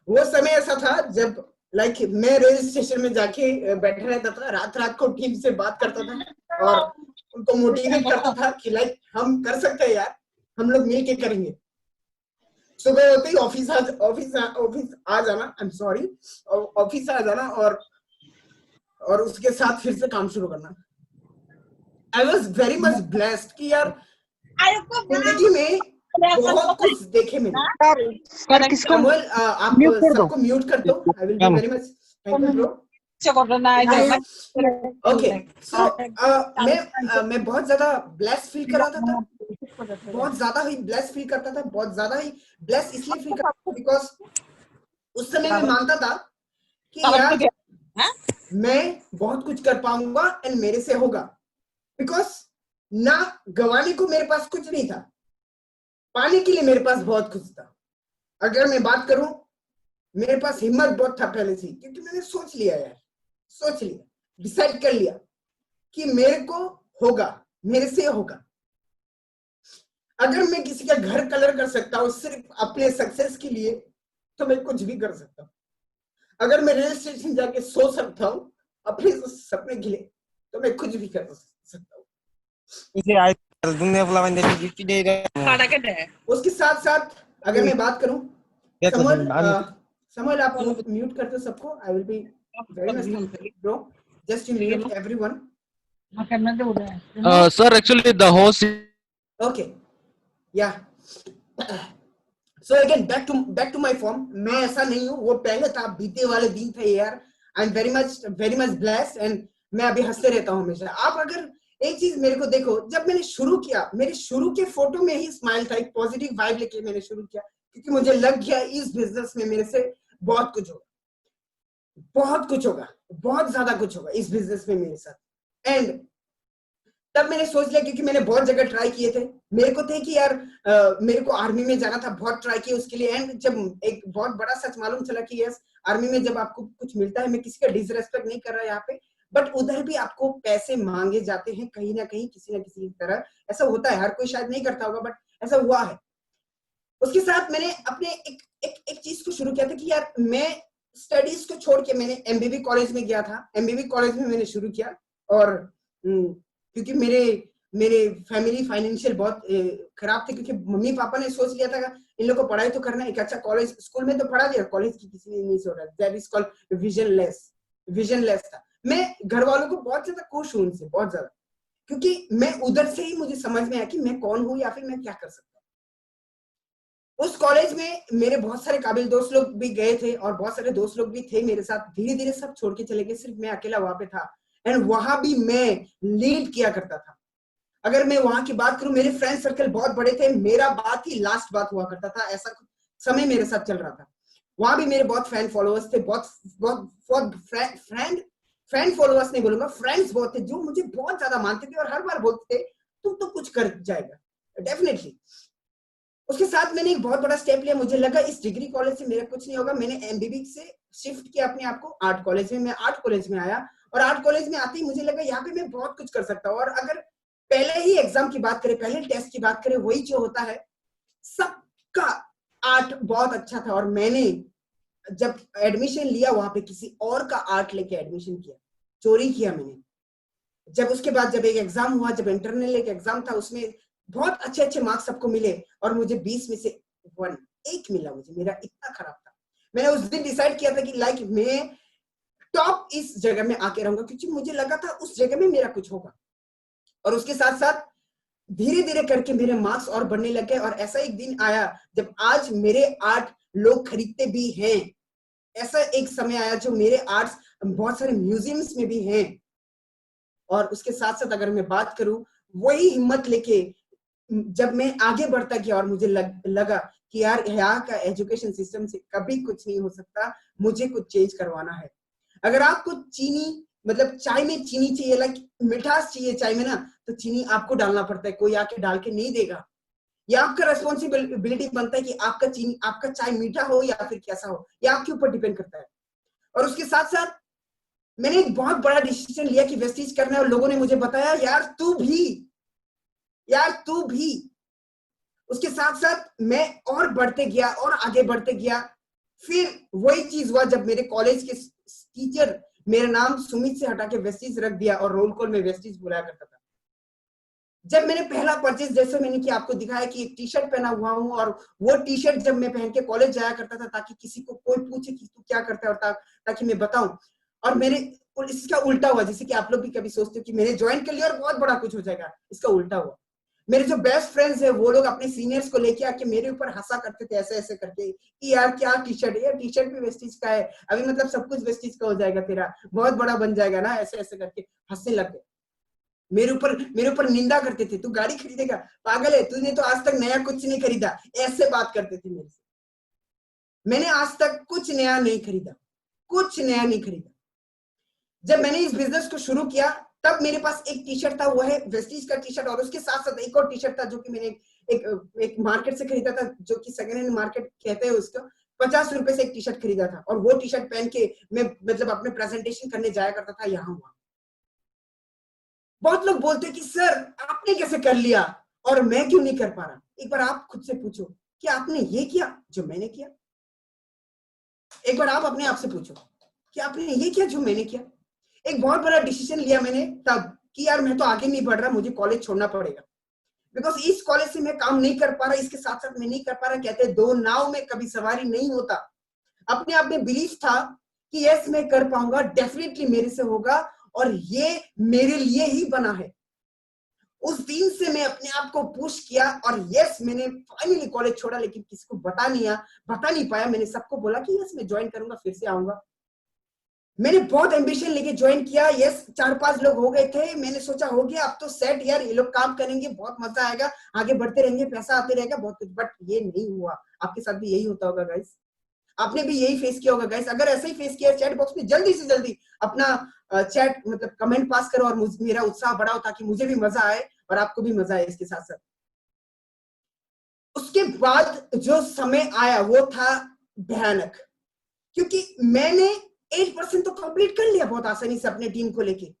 वो समय ऐसा था जब लाइक मैं रेल स्टेशन में जाके बैठा रहता था, रात को टीम से बात करता था और उनको मोटिवेट करता था कि लाइक हम कर सकते हैं यार, हम लोग मिल के करेंगे। सुबह होते ही ऑफिस आ जाना। आई एम सॉरी, ऑफिस आ जाना और उसके साथ फिर से काम शुरू करना। I was very much blessed कि यार जिंदगी में बहुत कुछ देखे मैंने। सर किसको कमल आप म्यूट कर दो। सबको म्यूट कर दो। आई will be very much thank you bro. Okay so मैं बहुत ज्यादा ब्लेस्ड फील कर रहा था, बहुत ज्यादा ही ब्लेस्ड फील करता था, बहुत ज्यादा ही ब्लेस्ड इसलिए फील करता था बिकॉज उस समय मैं मानता था कि यार मैं बहुत कुछ कर पाऊंगा एंड मेरे से होगा, बिकॉज ना गवाने को मेरे पास कुछ नहीं था, पाने के लिए मेरे पास बहुत कुछ था। अगर मैं बात करूं, मेरे पास हिम्मत बहुत था पहले से, क्योंकि मैंने सोच लिया, डिसाइड कर लिया कि मेरे को होगा, मेरे से होगा। अगर मैं किसी का घर कलर कर सकता हूँ सिर्फ अपने सक्सेस के लिए, तो मैं कुछ भी कर सकता हूँ। अगर मैं रेल स्टेशन जाके सो सकता हूँ अपने सपने के लिए, तो मैं कुछ भी कर सकता हूँ। उसके साथ साथ अगर मैं बात करूं, समल आप म्यूट कर दो सबको। I will be very much bro, just you mute everyone. Sir, actually the host. Okay yeah so again back to my form. मैं ऐसा नहीं हूँ, वो पहले था, बीते वाले दिन थे यार। I am very much blessed and मैं अभी हंसते रहता हूँ हमेशा। आप अगर एक चीज मेरे को देखो, जब मैंने शुरू किया, मेरे शुरू के फोटो में ही स्माइल था, एक पॉजिटिव वाइब लेके मैंने शुरू किया, क्योंकि मुझे लग गया इस बिजनेस में मेरे से बहुत कुछ होगा, बहुत ज्यादा कुछ होगा इस बिजनेस में मेरे साथ। एंड तब मैंने सोच लिया, क्योंकि मैंने बहुत जगह ट्राई किए थे, मेरे को थे कि यार मेरे को आर्मी में जाना था, बहुत ट्राई किया उसके लिए। एंड जब एक बहुत बड़ा सच मालूम चला कि यस, आर्मी में जब आपको कुछ मिलता है, मैं किसी का डिसरेस्पेक्ट नहीं कर रहा यहाँ पे, बट उधर भी आपको पैसे मांगे जाते हैं कहीं ना कहीं, किसी ना किसी तरह। ऐसा होता है, हर कोई शायद नहीं करता होगा, बट ऐसा हुआ है। उसके साथ मैंने अपने एक चीज को शुरू किया था कि यार मैं स्टडीज को छोड़ के मैंने एमबीबी कॉलेज में गया था। एमबीबी कॉलेज में मैंने शुरू किया, और क्योंकि मेरे फैमिली फाइनेंशियल बहुत खराब थे, क्योंकि मम्मी पापा ने सोच लिया था इन लोगों को पढ़ाई तो करना है, एक अच्छा कॉलेज, स्कूल में तो पढ़ा दिया, कॉलेज की किसी ने नहीं सोचा। दैट इज कॉल्ड विजनलेस था। मैं घर वालों को बहुत ज्यादा खुश हूं उनसे, बहुत ज्यादा, क्योंकि मैं उधर से ही मुझे समझ में आया कि मैं कौन हूं या फिर मैं क्या कर सकता हूँ। उस कॉलेज में मेरे बहुत सारे काबिल दोस्त लोग भी गए थे, और बहुत सारे दोस्त लोग भी थे मेरे साथ। धीरे धीरे सब छोड़ के चले गए, सिर्फ मैं अकेला वहां पे था। एंड वहां भी मैं लीड किया करता था। अगर मैं वहां की बात करूं, मेरे फ्रेंड सर्कल बहुत बड़े थे, मेरा बात ही लास्ट बात हुआ करता था, ऐसा समय मेरे साथ चल रहा था। वहां भी मेरे बहुत फैन फॉलोअर्स थे, बहुत फ्रेंड फैन फॉलोअर्स नहीं बोलूंगा, फ्रेंड्स बहुत थे जो मुझे बहुत ज्यादा मानते थे और हर बार बोलते थे तुम तो कुछ कर जाएगा डेफिनेटली। उसके साथ मैंने एक बहुत बड़ा स्टेप लिया, मुझे लगा इस डिग्री कॉलेज से मेरा कुछ नहीं होगा। मैंने एमबीबी से शिफ्ट किया अपने आप को आर्ट कॉलेज में। मैं आर्ट कॉलेज में आया और आर्ट कॉलेज में आते ही मुझे लगा यहाँ पे मैं बहुत कुछ कर सकता हूँ। और अगर पहले ही एग्जाम की बात करें, पहले टेस्ट की बात करें, वही जो होता है, सबका आर्ट बहुत अच्छा था। और मैंने जब एडमिशन लिया वहां पे किसी और का आर्ट लेके एडमिशन किया, चोरी किया मैंने। जब उसके बाद जब एक एग्जाम हुआ, जब इंटरनल एक एग्जाम था, उसमें बहुत अच्छे अच्छे मार्क्स सबको मिले और मुझे 20 में से 1 मिला। मुझे मेरा इतना खराब था, मैंने उस दिन डिसाइड किया था कि लाइक मैं टॉप इस जगह में आके रहूंगा, क्योंकि मुझे लगा था उस जगह में मेरा कुछ होगा। और उसके साथ साथ धीरे धीरे करके मेरे मार्क्स और बढ़ने लगे। और ऐसा एक दिन आया जब आज मेरे आर्ट लोग खरीदते भी हैं। ऐसा एक समय आया जो मेरे आर्ट्स बहुत सारे म्यूजियम्स में भी हैं। और उसके साथ साथ अगर मैं बात करूं, वही हिम्मत लेके जब मैं आगे बढ़ता गया और मुझे लगा कि यार यहाँ का एजुकेशन सिस्टम से कभी कुछ नहीं हो सकता, मुझे कुछ चेंज करवाना है। अगर आपको चीनी मतलब चाय में चीनी चाहिए, लाइक मिठास चाहिए चाय में ना, तो चीनी आपको डालना पड़ता है, कोई आके डाल के नहीं देगा। या आपका रेस्पॉन्सिबिलिटी बनता है कि आपका चाय मीठा हो या फिर कैसा हो, ये आपके ऊपर डिपेंड करता है। और उसके साथ साथ मैंने एक बहुत बड़ा डिसीजन लिया कि वेस्टीज करना है। और लोगों ने मुझे बताया यार तू भी। उसके साथ साथ मैं और बढ़ते गया और आगे बढ़ते गया। फिर वही चीज हुआ जब मेरे कॉलेज के टीचर मेरा नाम सुमित से हटा के वेस्टीज रख दिया और रोल कॉल में वेस्टीज बुलाया करता था। जब मैंने पहला परचेज, जैसे मैंने कि आपको दिखाया कि एक टी शर्ट पहना हुआ हूं, और वो टी शर्ट जब मैं पहन के कॉलेज जाया करता था ताकि किसी को कोई पूछे कि तू क्या करता है, और ताकि मैं बताऊं। और मेरे इसका उल्टा हुआ, जैसे कि आप लोग भी कभी सोचते हो कि मैंने ज्वाइन कर लिया और बहुत बड़ा कुछ हो जाएगा, इसका उल्टा हुआ। मेरे जो बेस्ट फ्रेंड्स है वो लोग अपने सीनियर्स को लेके आके मेरे ऊपर हंसा करते थे ऐसे ऐसे करके कि यार क्या टी शर्ट है, टी शर्ट भी वेस्टीज का है, अभी मतलब सब कुछ वेस्टीज का हो जाएगा, तेरा बहुत बड़ा बन जाएगा ना, ऐसे ऐसे करके हंसने लग गए। मेरे ऊपर निंदा करते थे, तू गाड़ी खरीदेगा, पागल है, तूने तो आज तक नया कुछ नहीं खरीदा, ऐसे बात करते थे मेरे से। मैंने आज तक कुछ नया नहीं खरीदा। जब मैंने इस बिजनेस को शुरू किया तब मेरे पास एक टी शर्ट था, वो है वेस्टीज का टी शर्ट, और उसके साथ साथ एक और टी शर्ट था जो कि मैंने एक मार्केट से खरीदा था, जो कि सेकंड हैंड मार्केट कहते हैं उसको। 50 रुपए से एक टी शर्ट खरीदा था, और वो टी शर्ट पहन के मैं मतलब अपने प्रेजेंटेशन करने जाया करता था यहाँ वहां। बहुत लोग बोलते कि सर आपने कैसे कर लिया और मैं क्यों नहीं कर पा रहा। एक बार आप खुद से पूछो कि आपने ये किया जो मैंने किया। एक बार आप अपने आप से पूछो कि आपने ये किया जो मैंने किया। एक बहुत बड़ा डिसीजन लिया मैंने तब कि यार मैं तो आगे नहीं बढ़ रहा, मुझे कॉलेज छोड़ना पड़ेगा, बिकॉज इस कॉलेज से मैं काम नहीं कर पा रहा, इसके साथ साथ मैं नहीं कर पा रहा। कहते दो नाव में कभी सवारी नहीं होता। अपने आप में बिलीफ था कि यस मैं कर पाऊंगा, डेफिनेटली मेरे से होगा, और ये मेरे लिए ही बना है। उस दिन से मैं अपने आप को पुश किया, और यस मैंने फाइनली कॉलेज छोड़ा, लेकिन किसी को बता नहीं पाया। मैंने सबको बोला कि यस मैं ज्वाइन करूंगा, फिर से आऊंगा। मैंने बहुत एम्बिशन लेके ज्वाइन किया। यस 4-5 लोग हो गए थे, मैंने सोचा हो गया अब तो सेट, यार ये लोग काम करेंगे, बहुत मजा आएगा, आगे बढ़ते रहेंगे, पैसा आते रहेगा, बहुत कुछ। बट ये नहीं हुआ। आपके साथ भी यही होता होगा गाइस, आपने भी यही फेस किया होगा गाइस। अगर ऐसा ही फेस किया, चैट बॉक्स में जल्दी से जल्दी अपना चैट मतलब कमेंट पास करो, और मेरा उत्साह बढ़ाओ ताकि मुझे भी मजा आए और आपको भी मजा आए इसके साथ साथ। उसके बाद जो समय आया वो था भयानक, क्योंकि मैंने 8% तो कंप्लीट कर लिया बहुत आसानी से अपने टीम को लेके,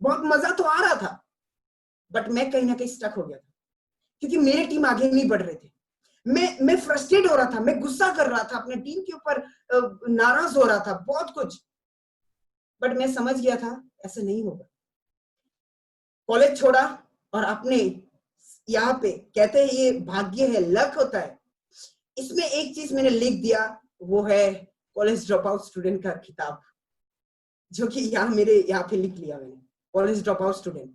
बहुत मजा तो आ रहा था, बट मैं कहीं ना कहीं स्टक हो गया था, क्योंकि मेरे टीम आगे नहीं बढ़ रहे थे। मैं फ्रस्ट्रेट हो रहा था, मैं गुस्सा कर रहा था अपने टीम के ऊपर, नाराज हो रहा था, बहुत कुछ। बट मैं समझ गया था ऐसा नहीं होगा। कॉलेज छोड़ा और अपने यहाँ पे कहते हैं ये भाग्य है, लक होता है, इसमें एक चीज मैंने लिख दिया, वो है कॉलेज ड्रॉप आउट स्टूडेंट का खिताब, जो कि यहाँ पे लिख लिया मैंने, college drop out student.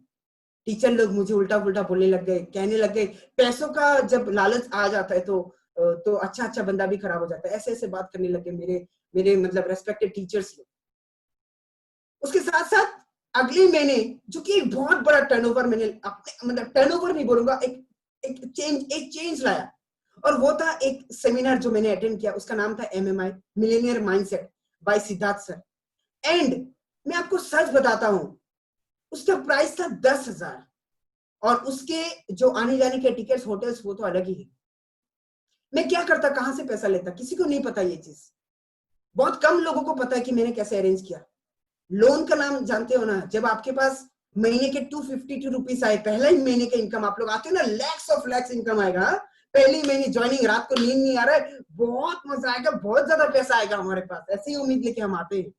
Teacher लोग मुझे उल्टा पुल्टा बोलने लग गए, कहने लग गए, पैसों का जब लालच आ जाता है तो अच्छा बंदा भी खराब हो जाता है, ऐसे ऐसे बात करने लगे मेरे मतलब रेस्पेक्टेड टीचर्स लोग। उसके साथ साथ अगले महीने, जो कि एक बहुत बड़ा टर्नओवर मैंने अपने मतलब टर्नओवर नहीं बोलूंगा, एक चेंज लाया, और वो था एक सेमिनार जो मैंने अटेंड किया, उसका नाम था MMI millionaire mindset by Siddharth sir. And मैं आपको सच बताता हूं, उसका प्राइस था 10,000 और उसके जो आने जाने के टिकट्स, होटल्स, वो तो अलग ही है। मैं क्या करता, कहां से पैसा लेता, किसी को नहीं पता ये चीज। बहुत कम लोगों को पता है कि मैंने कैसे अरेंज किया। लोन का नाम जानते हो ना, जब आपके पास महीने के 252 रुपीस आए, पहला ही महीने का इनकम, आप लोग आते हो ना, लैक्स ऑफ लैक्स इनकम आएगा, पहली महीने ज्वाइनिंग, रात को नींद नहीं आ रहा है, बहुत मजा आएगा, बहुत ज्यादा पैसा आएगा हमारे पास, ऐसी ही उम्मीद लेके हम आते हैं।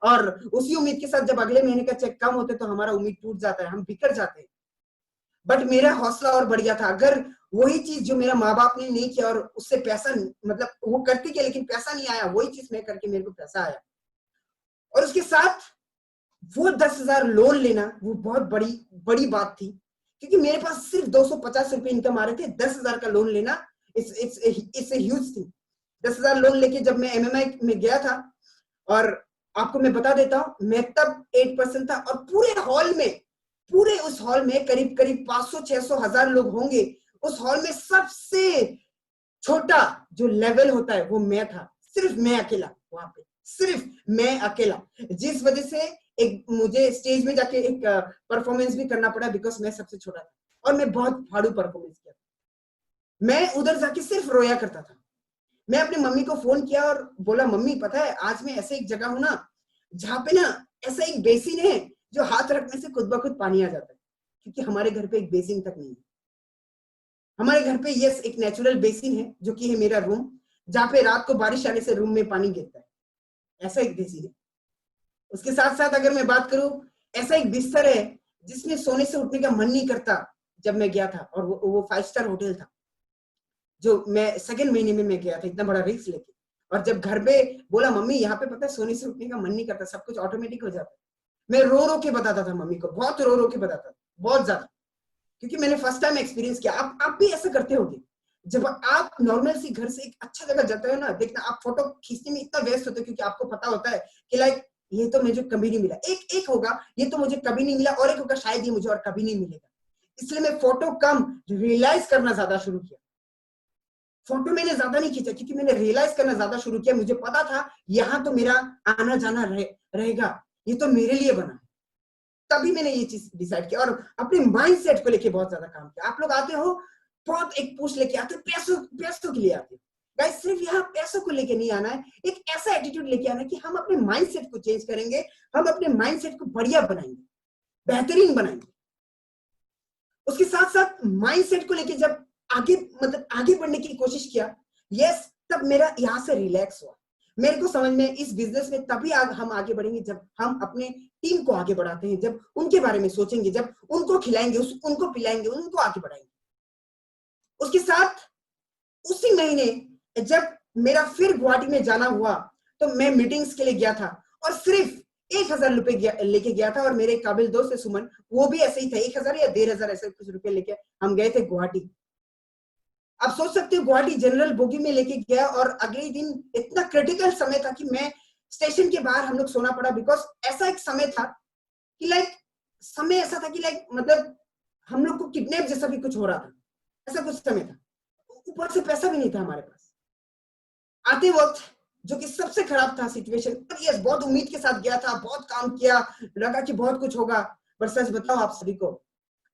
और उसी उम्मीद के साथ जब अगले महीने का चेक कम होते तो हमारा उम्मीद टूट जाता है, हम बिखर जाते हैं। बट मेरा हौसला और बढ़ गया था। अगर वही चीज जो मेरा माँ बाप ने नहीं किया और उससे पैसा, मतलब वो करते क्या लेकिन पैसा नहीं आया, वही चीज मैं करके मेरे को पैसा आया। और उसके साथ वो 10,000 लोन लेना, वो बहुत बड़ी बात थी, क्योंकि मेरे पास सिर्फ 250 रुपए इनकम आ रहे थे। 10,000 का लोन लेना it's a huge thing. 10,000 loan लेके जब मैं एमएमआई में गया था, और आपको मैं बता देता हूं, मैं तब 8% था, और पूरे उस हॉल में करीब 500, 600, 1000 लोग होंगे। उस हॉल में सबसे छोटा जो लेवल होता है वो मैं था, सिर्फ मैं अकेला वहां पे, सिर्फ मैं अकेला। जिस वजह से एक मुझे स्टेज में जाके एक परफॉर्मेंस भी करना पड़ा, बिकॉज मैं सबसे छोटा था और मैं बहुत फाड़ू परफॉर्मेंस किया। मैं उधर जाके सिर्फ रोया करता था। मैं अपनी मम्मी को फोन किया और बोला, मम्मी पता है आज मैं ऐसे एक जगह हूं ना, जहाँ पे ना ऐसा एक बेसिन है जो हाथ रखने से खुद ब खुद पानी आ जाता है, क्योंकि हमारे घर पे एक बेसिन तक नहीं है। हमारे घर पे यस एक नेचुरल बेसिन है, जो कि है मेरा रूम, जहाँ पे रात को बारिश आने से रूम में पानी गिरता है, ऐसा एक बेसिन है। उसके साथ साथ अगर मैं बात करूं, ऐसा एक बिस्तर है जिसमें सोने से उठने का मन नहीं करता। जब मैं गया था, और वो 5 स्टार होटल था, जो मैं सेकंड महीने में मैं गया था, इतना बड़ा रिस्क लेके। और जब घर पे बोला, मम्मी यहाँ पे पता है सोने से उठने का मन नहीं करता, सब कुछ ऑटोमेटिक हो जाता है, मैं रो रो के बताता था मम्मी को, बहुत रो रो के बताता था, बहुत ज्यादा, क्योंकि मैंने फर्स्ट टाइम एक्सपीरियंस किया। आप भी ऐसा करते होगे, जब आप नॉर्मल सी घर से एक अच्छा जगह जाते हो ना, देखना आप फोटो खींचने में इतना व्यस्त होते हो, क्योंकि आपको पता होता है कि लाइक ये तो मुझे कभी नहीं मिला, एक होगा ये तो मुझे कभी नहीं मिला, और एक होगा शायद ये मुझे और कभी नहीं मिलेगा। इसलिए मैं फोटो कम रियलाइज करना ज्यादा शुरू किया। फोटो मैंने ज्यादा नहीं खींचा, क्योंकि मैंने रियलाइज करना ज्यादा शुरू किया। मुझे पता था यहाँ तो मेरा आना जाना रहेगा, ये तो मेरे लिए बना है। तभी मैंने ये चीज डिसाइड किया और अपने माइंडसेट को लेके बहुत ज्यादा काम किया। आप लोग आते हो, बहुत एक पुश लेके आते हो, पैसों के लिए आते हो। गाइस, सिर्फ यहाँ पैसों को लेके नहीं आना है, एक ऐसा एटीट्यूड लेके आना है कि हम अपने माइंडसेट को चेंज करेंगे, हम अपने माइंडसेट को बढ़िया बनाएंगे, बेहतरीन बनाएंगे। उसके साथ साथ माइंडसेट को लेके जब आगे बढ़ने की कोशिश किया, यस, तब मेरा यहाँ से रिलैक्स हुआ। मेरे को समझ में, इस बिजनेस में तभी हम आगे बढ़ेंगे जब हम अपने टीम को आगे बढ़ाते हैं, जब उनके बारे में सोचेंगे, जब उनको खिलाएंगे, उनको पिलाएंगे, उनको आगे बढ़ाएंगे। उसके साथ उसी महीने जब मेरा फिर गुवाहाटी में जाना हुआ, तो मैं मीटिंग्स के लिए गया था, और सिर्फ 1,000 रुपए लेके गया था। और मेरे काबिल दोस्त है सुमन, वो भी ऐसे ही था, 1,000 या 1,500 ऐसे कुछ रुपए लेके हम गए थे गुवाहाटी। आप सोच सकते हो, गुवाहाटी जनरल बोगी में लेके गया, और अगले दिन इतना क्रिटिकल समय था कि मैं स्टेशन के बाहर हम लोग सोना पड़ा, बिकॉज ऐसा एक समय था कि लाइक समय ऐसा था कि लाइक मतलब हम लोग को किडनैप जैसा भी कुछ हो रहा था, ऐसा कुछ समय था। ऊपर से पैसा भी नहीं था हमारे पास आते वक्त, जो कि सबसे खराब था सिचुएशन। पर यस, बहुत उम्मीद के साथ गया था, बहुत काम किया, लगा कि बहुत कुछ होगा। पर सच बताओ आप सभी को,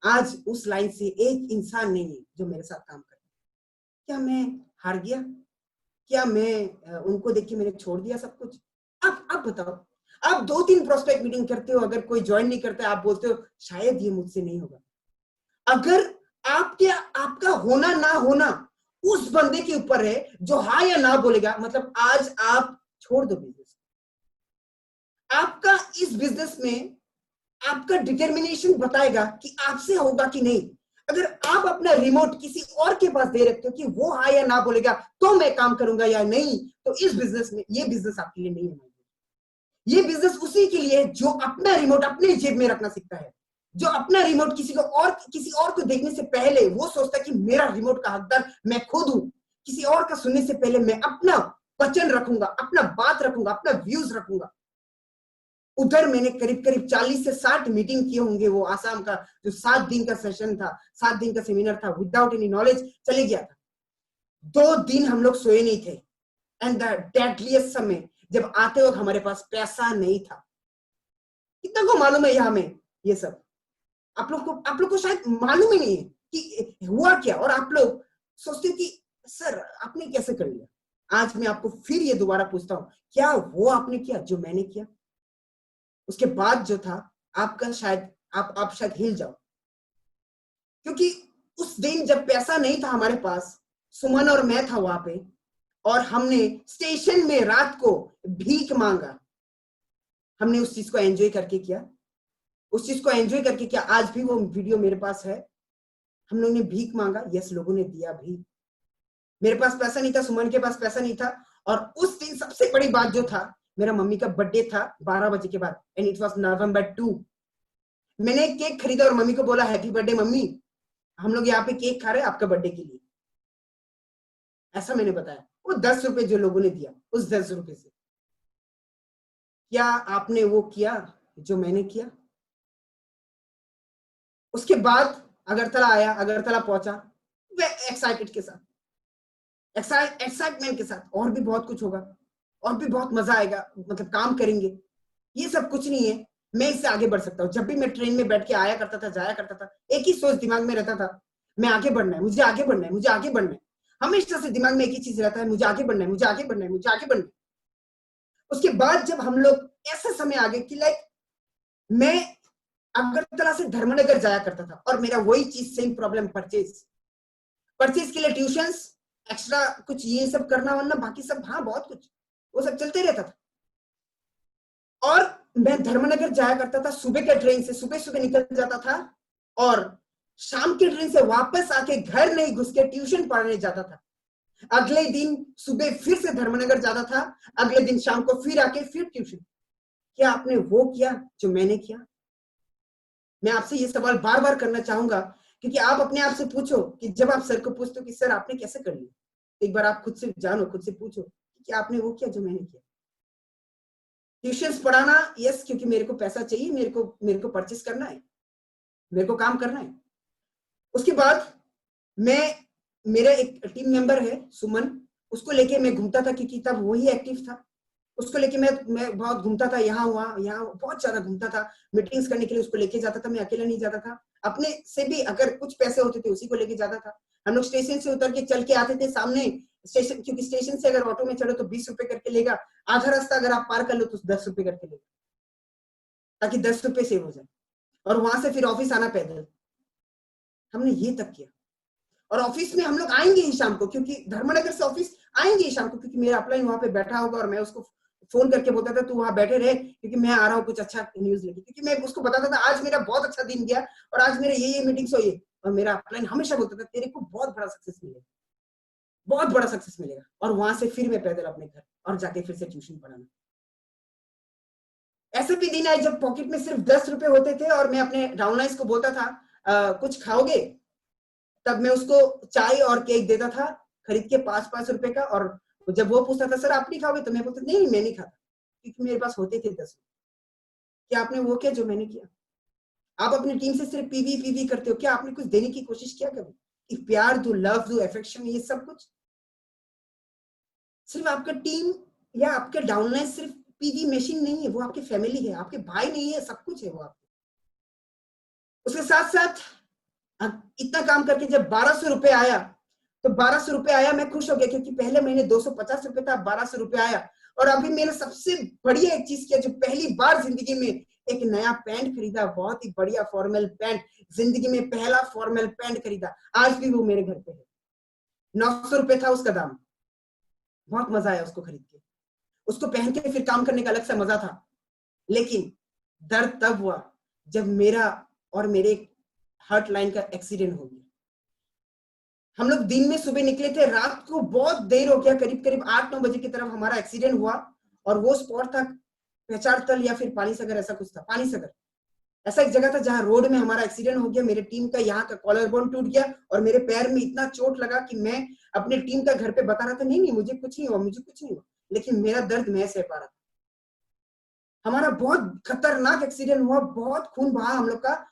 आज उस लाइन से एक इंसान नहीं है जो मेरे साथ काम करे। क्या मैं हार गया? क्या मैं उनको देख के मैंने छोड़ दिया सब कुछ? आप बताओ। आप 2-3 प्रोस्पेक्ट मीटिंग करते हो, अगर कोई ज्वाइन नहीं करता, आप बोलते हो शायद ये मुझसे नहीं होगा। अगर आपका होना ना होना उस बंदे के ऊपर है जो हाँ या ना बोलेगा, मतलब आज आप छोड़ दो बिजनेस। आपका इस बिजनेस में आपका डिटर्मिनेशन बताएगा कि आपसे होगा कि नहीं। अगर आप अपना रिमोट किसी और के पास दे रखते हो कि वो हाँ या ना बोलेगा तो मैं काम करूंगा या नहीं, तो इस बिजनेस में, ये बिजनेस आपके लिए नहीं है। ये बिजनेस उसी के लिए है जो अपना रिमोट अपने जेब में रखना सीखता है, जो अपना रिमोट किसी और को देखने से पहले वो सोचता है कि मेरा रिमोट का हकदार मैं खुद हूं। किसी और का सुनने से पहले मैं अपना वचन रखूंगा, अपना बात रखूंगा, अपना व्यूज रखूंगा। उधर मैंने करीब 40 से 60 मीटिंग किए होंगे। वो आसाम का जो 7 दिन का सेशन था, 7 दिन का सेमिनार था, विदाउट एनी नॉलेज चले गया था। 2 दिन हम लोग सोए नहीं थे। एंड द डेडलीस्ट समय, जब आते वक्त हमारे पास पैसा नहीं था, कितना को मालूम है यहाँ में ये सब? आप लोग को शायद मालूम ही नहीं है कि हुआ क्या, और आप लोग सोचते हो कि सर आपने कैसे कर लिया। आज मैं आपको फिर ये दोबारा पूछता हूँ, क्या वो आपने किया जो मैंने किया? उसके बाद जो था आपका, शायद आप शायद हिल जाओ, क्योंकि उस दिन जब पैसा नहीं था हमारे पास, सुमन और मैं था वहां पे, और हमने स्टेशन में रात को भीख मांगा। हमने उस चीज को एंजॉय करके किया, उस चीज को एंजॉय करके किया। आज भी वो वीडियो मेरे पास है। हम लोगों ने भीख मांगा, यस, लोगों ने दिया भी। मेरे पास पैसा नहीं था, सुमन के पास पैसा नहीं था, और उस दिन सबसे बड़ी बात जो था, मेरा मम्मी का बर्थडे था 12 बजे के बाद, एंड इट वाज November 2। मैंने केक खरीदा और मम्मी को बोला हैप्पी बर्थडे मम्मी, हम लोग यहाँ पे केक खा रहे हैं आपका बर्थडे के लिए, ऐसा मैंने बताया। वो 10 रुपए जो लोगों ने दिया, उस 10 रुपए से क्या आपने वो किया जो मैंने किया? उसके बाद अगरतला आया, अगरतला पहुंचा, वे एक्साइटेड के साथ, एक्साइटमेंट के साथ, और भी बहुत कुछ होगा, और भी बहुत मजा आएगा, मतलब काम करेंगे। ये सब कुछ नहीं है, मैं इससे आगे बढ़ सकता हूँ। जब भी मैं ट्रेन में बैठ के आया करता था, जाया करता था, एक ही सोच दिमाग में रहता था, मैं आगे बढ़ना है, मुझे आगे बढ़ना है, मुझे आगे बढ़ना है। हमेशा से दिमाग में एक ही चीज रहता है, मुझे आगे बढ़ना है, मुझे आगे बढ़ना है, मुझे आगे बढ़ना है। उसके बाद जब हम लोग ऐसे समय आ गए कि लाइक मैं अगरतला से धर्मनगर जाया करता था, और मेरा वही चीज, सेम प्रॉब्लम, परचेज के लिए ट्यूशंस, एक्स्ट्रा कुछ ये सब करना, वरना बाकी सब, हाँ बहुत कुछ, वो सब चलते रहता था। और मैं धर्मनगर जाया करता था सुबह के ट्रेन से, सुबह सुबह निकल जाता था, और शाम के ट्रेन से वापस आके घर नहीं घुस के ट्यूशन पढ़ने जाता था। अगले दिन सुबह फिर से धर्मनगर जाता था, अगले दिन शाम को फिर आके फिर ट्यूशन। क्या आपने वो किया जो मैंने किया? मैं आपसे ये सवाल बार बार करना चाहूंगा, क्योंकि आप अपने आप से पूछो कि जब आप सर को पूछते हो कि सर आपने कैसे कर लिया, एक बार आप खुद से जानो, खुद से पूछो कि क्या आपने वो किया जो मैंने किया। ट्यूशंस पढ़ाना, यस, क्योंकि मेरे को पैसा चाहिए, मेरे को परचेस करना है, मेरे को काम करना है। उसके बाद मेरा एक टीम मेंबर है सुमन, उसको लेके मैं घूमता था, क्योंकि तब वही एक्टिव था। उसको लेके मैं बहुत घूमता था, यहाँ वहाँ बहुत ज्यादा घूमता था। मीटिंग्स करने के लिए उसको लेके जाता था, मैं अकेला नहीं जाता था। अपने से भी अगर कुछ पैसे होते थे उसी को लेके जाता था। हम लोग स्टेशन से उतर के चल के आते थे सामने स्टेशन, क्योंकि स्टेशन से अगर ऑटो में चलो तो 20 रुपए करके लेगा, आधा रास्ता अगर आप पार कर लो तो 10 रुपए करके लेगा, ताकि 10 रुपए सेव हो जाए, और वहां से फिर ऑफिस आना पैदल। हमने ये तक किया। और ऑफिस में हम लोग आएंगे ही शाम को, क्योंकि धर्मनगर से ऑफिस आएंगे ही शाम को, क्योंकि मेरा अपलाइन वहां पे बैठा होगा, और मैं उसको फोन करके बोलता था तू वहां बैठे रहे, क्योंकि मैं आ रहा हूँ कुछ अच्छा न्यूज लेके, क्योंकि मैं उसको बताता था आज मेरा बहुत अच्छा दिन गया, और आज मेरे ये मीटिंग्स हुई। और मेरा अपलाइन हमेशा बोलता था तेरे को बहुत बड़ा सक्सेस मिलेगा, बहुत बड़ा सक्सेस मिलेगा। और वहां से फिर मैं पैदल अपने घर, और जाके फिर से ट्यूशन पढ़ाना। ऐसे भी दिन आए जब पॉकेट में सिर्फ 10 रुपए होते थे, और मैं अपने डाउनलाइंस को बोलता था कुछ खाओगे, तब मैं उसको चाय और केक देता था खरीद के 5-5 रुपए का। और जब वो पूछता था सर आप नहीं खाओगे, तो मैं बोलता नहीं मैं नहीं खाता, क्योंकि मेरे पास होते थे 10 रुपए। क्या आपने वो किया जो मैंने किया? आप अपनी टीम से सिर्फ पीवी करते हो, क्या आपने कुछ देने की कोशिश किया कभी? कि प्यार दो, लव दो, अफेक्शन, ये सब कुछ? सिर्फ आपका टीम या आपके डाउनलाइन सिर्फ पीवी मशीन नहीं है, वो आपकी फैमिली है, आपके भाई नहीं है, सब कुछ है वो आपके। उसके साथ साथ इतना काम करके जब 1200 रुपए आया, तो 1200 रुपए आया, मैं खुश हो गया, क्योंकि पहले महीने 250 रुपए था, 1200 रुपए आया। और अभी मैंने सबसे बढ़िया एक चीज किया, जो पहली बार जिंदगी में एक नया पैंट खरीदा, बहुत ही बढ़िया फॉर्मल पैंट, जिंदगी में पहला फॉर्मल पैंट खरीदा। आज भी वो मेरे घर पे है, 900 रुपए था उसका दाम। बहुत मजा आया उसको खरीद के, उसको पहन के फिर काम करने का अलग सा मजा था। लेकिन दर्द तब हुआ जब मेरा और मेरे हार्ट लाइन का एक्सीडेंट हो गया। हम लोग दिन में सुबह निकले थे, रात को बहुत देर हो गया, करीब करीब 8-9 बजे की तरफ हमारा एक्सीडेंट हुआ। और वो स्पॉट था पेचार तल या फिर पानी सागर, ऐसा कुछ था, पानी सागर ऐसा एक जगह था जहां रोड में हमारा एक्सीडेंट हो गया। मेरे टीम का यहाँ का कॉलर बोन टूट गया, और मेरे पैर में इतना चोट लगा कि मैं अपने टीम का घर पे बता रहा था नहीं मुझे कुछ नहीं हुआ, मुझे कुछ नहीं हुआ, लेकिन मेरा दर्द मैं सह पा रहा था। हमारा बहुत खतरनाक एक्सीडेंट हुआ, बहुत खून बहा हम लोग का।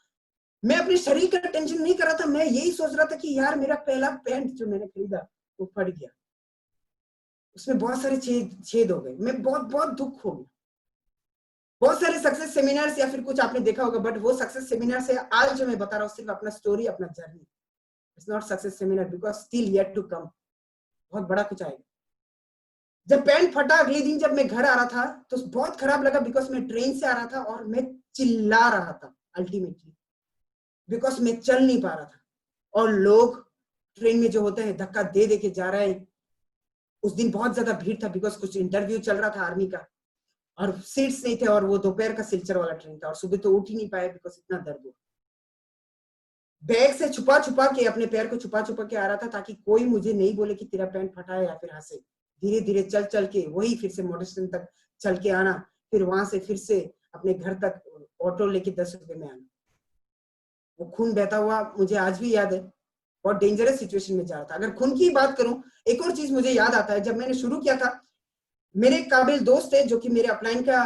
मैं अपने शरीर का टेंशन नहीं कर रहा था, मैं यही सोच रहा था कि यार मेरा पहला पैंट जो मैंने खरीदा वो फट गया, उसमें बहुत सारे छेद हो गए, मैं बहुत बहुत दुख हो गया। बहुत सारे सक्सेस सेमिनार्स या फिर कुछ आपने देखा होगा, बट वो सक्सेस सेमिनार से आज जो मैं बता रहा हूँ सिर्फ अपना स्टोरी, अपना journey. It's not success seminar because still yet to come, बहुत बड़ा कुछ आएगा। जब पैंट फटा अगले दिन जब मैं घर आ रहा था तो बहुत खराब लगा, बिकॉज मैं ट्रेन से आ रहा था और मैं चिल्ला रहा था अल्टीमेटली, बिकॉज मैं चल नहीं पा रहा था और लोग ट्रेन में जो होते हैं धक्का दे दे के जा रहे हैं। उस दिन बहुत ज्यादा भीड़ था बिकॉज कुछ इंटरव्यू चल रहा था आर्मी का और सीट्स नहीं थे और वो दोपहर का सिलचर वाला ट्रेन था और सुबह तो उठ ही नहीं पाया बिकॉज इतना दर्द हुआ। बैग से छुपा छुपा के, अपने पैर को छुपा छुपा के आ रहा था ताकि कोई मुझे नहीं बोले कि तेरा पैंट फटा है या फिर हंसे। धीरे धीरे चल चल के वही फिर से मोटर स्टैंड तक चल के आना, फिर वहां से फिर से अपने घर तक ऑटो लेके 10 रुपए में आना। वो खून बहता हुआ मुझे आज भी याद है, बहुत डेंजरस सिचुएशन में जा रहा था। अगर खून की बात करूं, एक और चीज मुझे याद आता है, जब मैंने शुरू किया था, मेरे काबिल दोस्त है जो कि मेरे अपलाइन का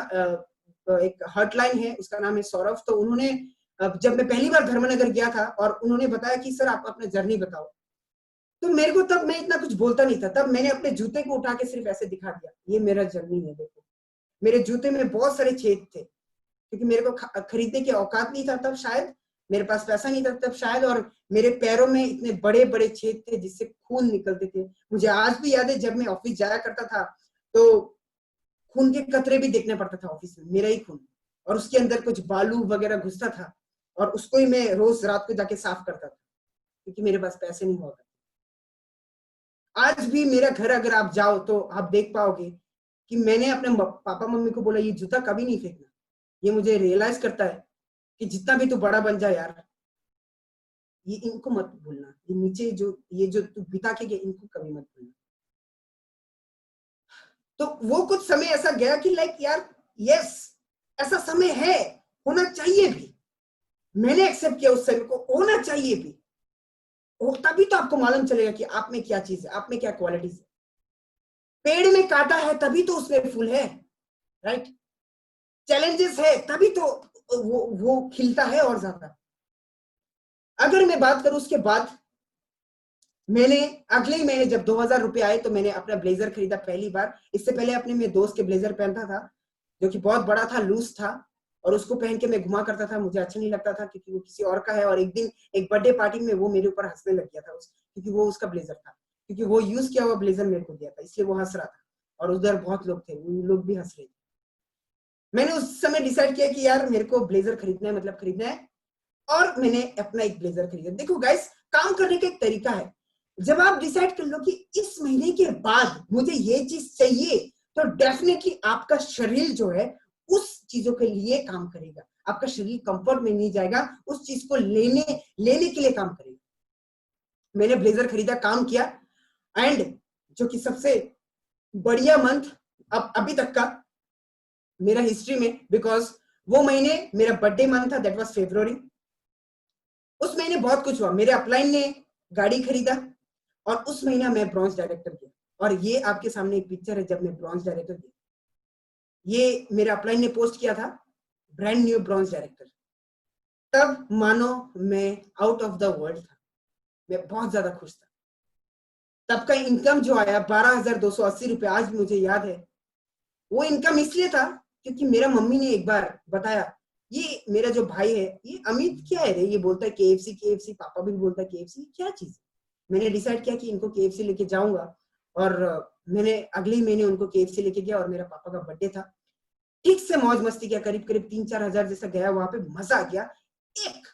एक हॉटलाइन है, उसका नाम है सौरभ। तो उन्होंने जब मैं पहली बार धर्मनगर गया था और उन्होंने बताया कि सर आप अपना जर्नी बताओ, तो मेरे को तब मैं इतना कुछ बोलता नहीं था। तब मैंने अपने जूते को उठा के सिर्फ ऐसे दिखा दिया, ये मेरा जर्नी है, देखो। मेरे जूते में बहुत सारे छेद थे क्योंकि मेरे को खरीदने की औकात नहीं था तब, शायद मेरे पास पैसा नहीं था तब शायद, और मेरे पैरों में इतने बड़े बड़े छेद थे जिससे खून निकलते थे। मुझे आज भी याद है जब मैं ऑफिस जाया करता था तो खून के कतरे भी देखने पड़ता था ऑफिस में, मेरा ही खून, और उसके अंदर कुछ बालू वगैरह घुसता था और उसको ही मैं रोज रात को जाके साफ करता था क्योंकि मेरे पास पैसे नहीं हुआ करते। आज भी मेरा घर अगर आप जाओ तो आप देख पाओगे कि मैंने अपने पापा मम्मी को बोला ये जूता कभी नहीं फेंकना। ये मुझे रियलाइज करता है कि जितना भी तू बड़ा बन जाए यार, ये इनको मत भूलना, ये नीचे जो तू बिता के गया इनको कभी मत भूलना। तो वो कुछ समय ऐसा गया कि लाइक यार यस, ऐसा समय है, होना चाहिए भी। मैंने एक्सेप्ट किया उस समय को, होना चाहिए भी, और तभी तो आपको मालूम चलेगा कि आप में क्या चीज है, आप में क्या क्वालिटीज है। पेड़ में कांटा है तभी तो उसमें फूल है, राइट। चैलेंजेस है तभी तो वो खिलता है और ज्यादा। अगर मैं बात करूं उसके बाद, मैंने अगले ही महीने जब 2000 रुपए आए तो मैंने अपना ब्लेजर खरीदा पहली बार। इससे पहले अपने मेरे दोस्त के ब्लेजर पहनता था जो कि बहुत बड़ा था, लूज था, और उसको पहन के मैं घुमा करता था। मुझे अच्छा नहीं लगता था क्योंकि वो किसी और का है। और एक दिन एक बर्थडे पार्टी में वो मेरे ऊपर हंसने लग गया था क्योंकि वो उसका ब्लेजर था, क्योंकि वो यूज किया हुआ ब्लेजर मेरे को दिया था, इसलिए वो हंस रहा था। और उधर बहुत लोग थे, उन लोग भी हंस रहे थे। मैंने उस समय डिसाइड किया कि यार मेरे को ब्लेजर खरीदना है, मतलब खरीदना है, और मैंने अपना एक ब्लेजर खरीदा। देखो गाइस, काम करने का एक तरीका है। जब आप डिसाइड कर लो कि इस महीने के बाद मुझे ये चीज चाहिए, तो डेफिनेटली आपका शरीर जो है उस चीजों के लिए काम करेगा। आपका शरीर कंफर्ट में नहीं जाएगा, उस चीज को लेने के लिए काम करेगा। मैंने ब्लेजर खरीदा, काम किया, एंड जो कि सबसे बढ़िया मंथ अभी तक का मेरा हिस्ट्री में, बिकॉज वो महीने मेरा बर्थडे मंथ था, दैट वाज फरवरी। उस महीने बहुत कुछ हुआ। मेरे अपलाइन ने गाड़ी खरीदा और उस महीना मैं ब्रॉन्ज डायरेक्टर गया। और ये आपके सामने एक पिक्चर है जब मैं ब्रॉन्ज डायरेक्टर गया। ये मेरे अपलाइन ने पोस्ट किया था, ब्रांड न्यू ब्रॉन्ज डायरेक्टर। तब मानो मैं आउट ऑफ द वर्ल्ड था, मैं बहुत ज्यादा खुश था। तब का इनकम जो आया 12,280 रुपए, आज भी मुझे याद है। वो इनकम इसलिए था क्योंकि मेरा मम्मी ने एक बार बताया, ये मेरा जो भाई है, ये अमित क्या है रे, ये बोलता है केएफसी केएफसी, पापा भी बोलता है केएफसी, क्या चीज। मैंने डिसाइड किया कि इनको केएफसी लेके जाऊंगा, और मैंने अगले ही महीने उनको केएफसी लेके गया। और मेरा पापा का बर्थडे था, ठीक से मौज मस्ती किया, करीब करीब 3-4 हजार जैसा गया वहां पे, मजा आ गया। एक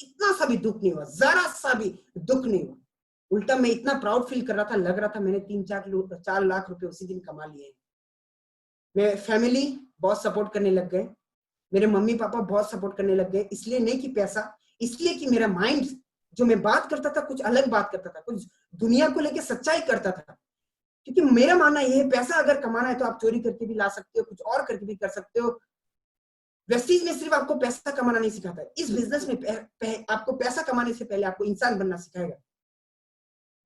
इतना सा भी दुख नहीं हुआ, जरा सा भी दुख नहीं हुआ। उल्टा मैं इतना प्राउड फील कर रहा था, लग रहा था मैंने 3-4 लाख रुपए उसी दिन कमा लिए। मेरे फैमिली बहुत सपोर्ट करने लग गए, मेरे मम्मी पापा बहुत सपोर्ट करने लग गए। इसलिए नहीं कि पैसा, इसलिए कि मेरा माइंड जो मैं बात करता था कुछ अलग बात करता था, कुछ दुनिया को लेके सच्चाई करता था। क्योंकि मेरा मानना यह है, पैसा अगर कमाना है तो आप चोरी करके भी ला सकते हो, कुछ और करके भी कर सकते हो। वेस्टीज में सिर्फ आपको पैसा कमाना नहीं सिखाता है, इस बिजनेस में आपको पैसा कमाने से पहले आपको इंसान बनना सिखाएगा।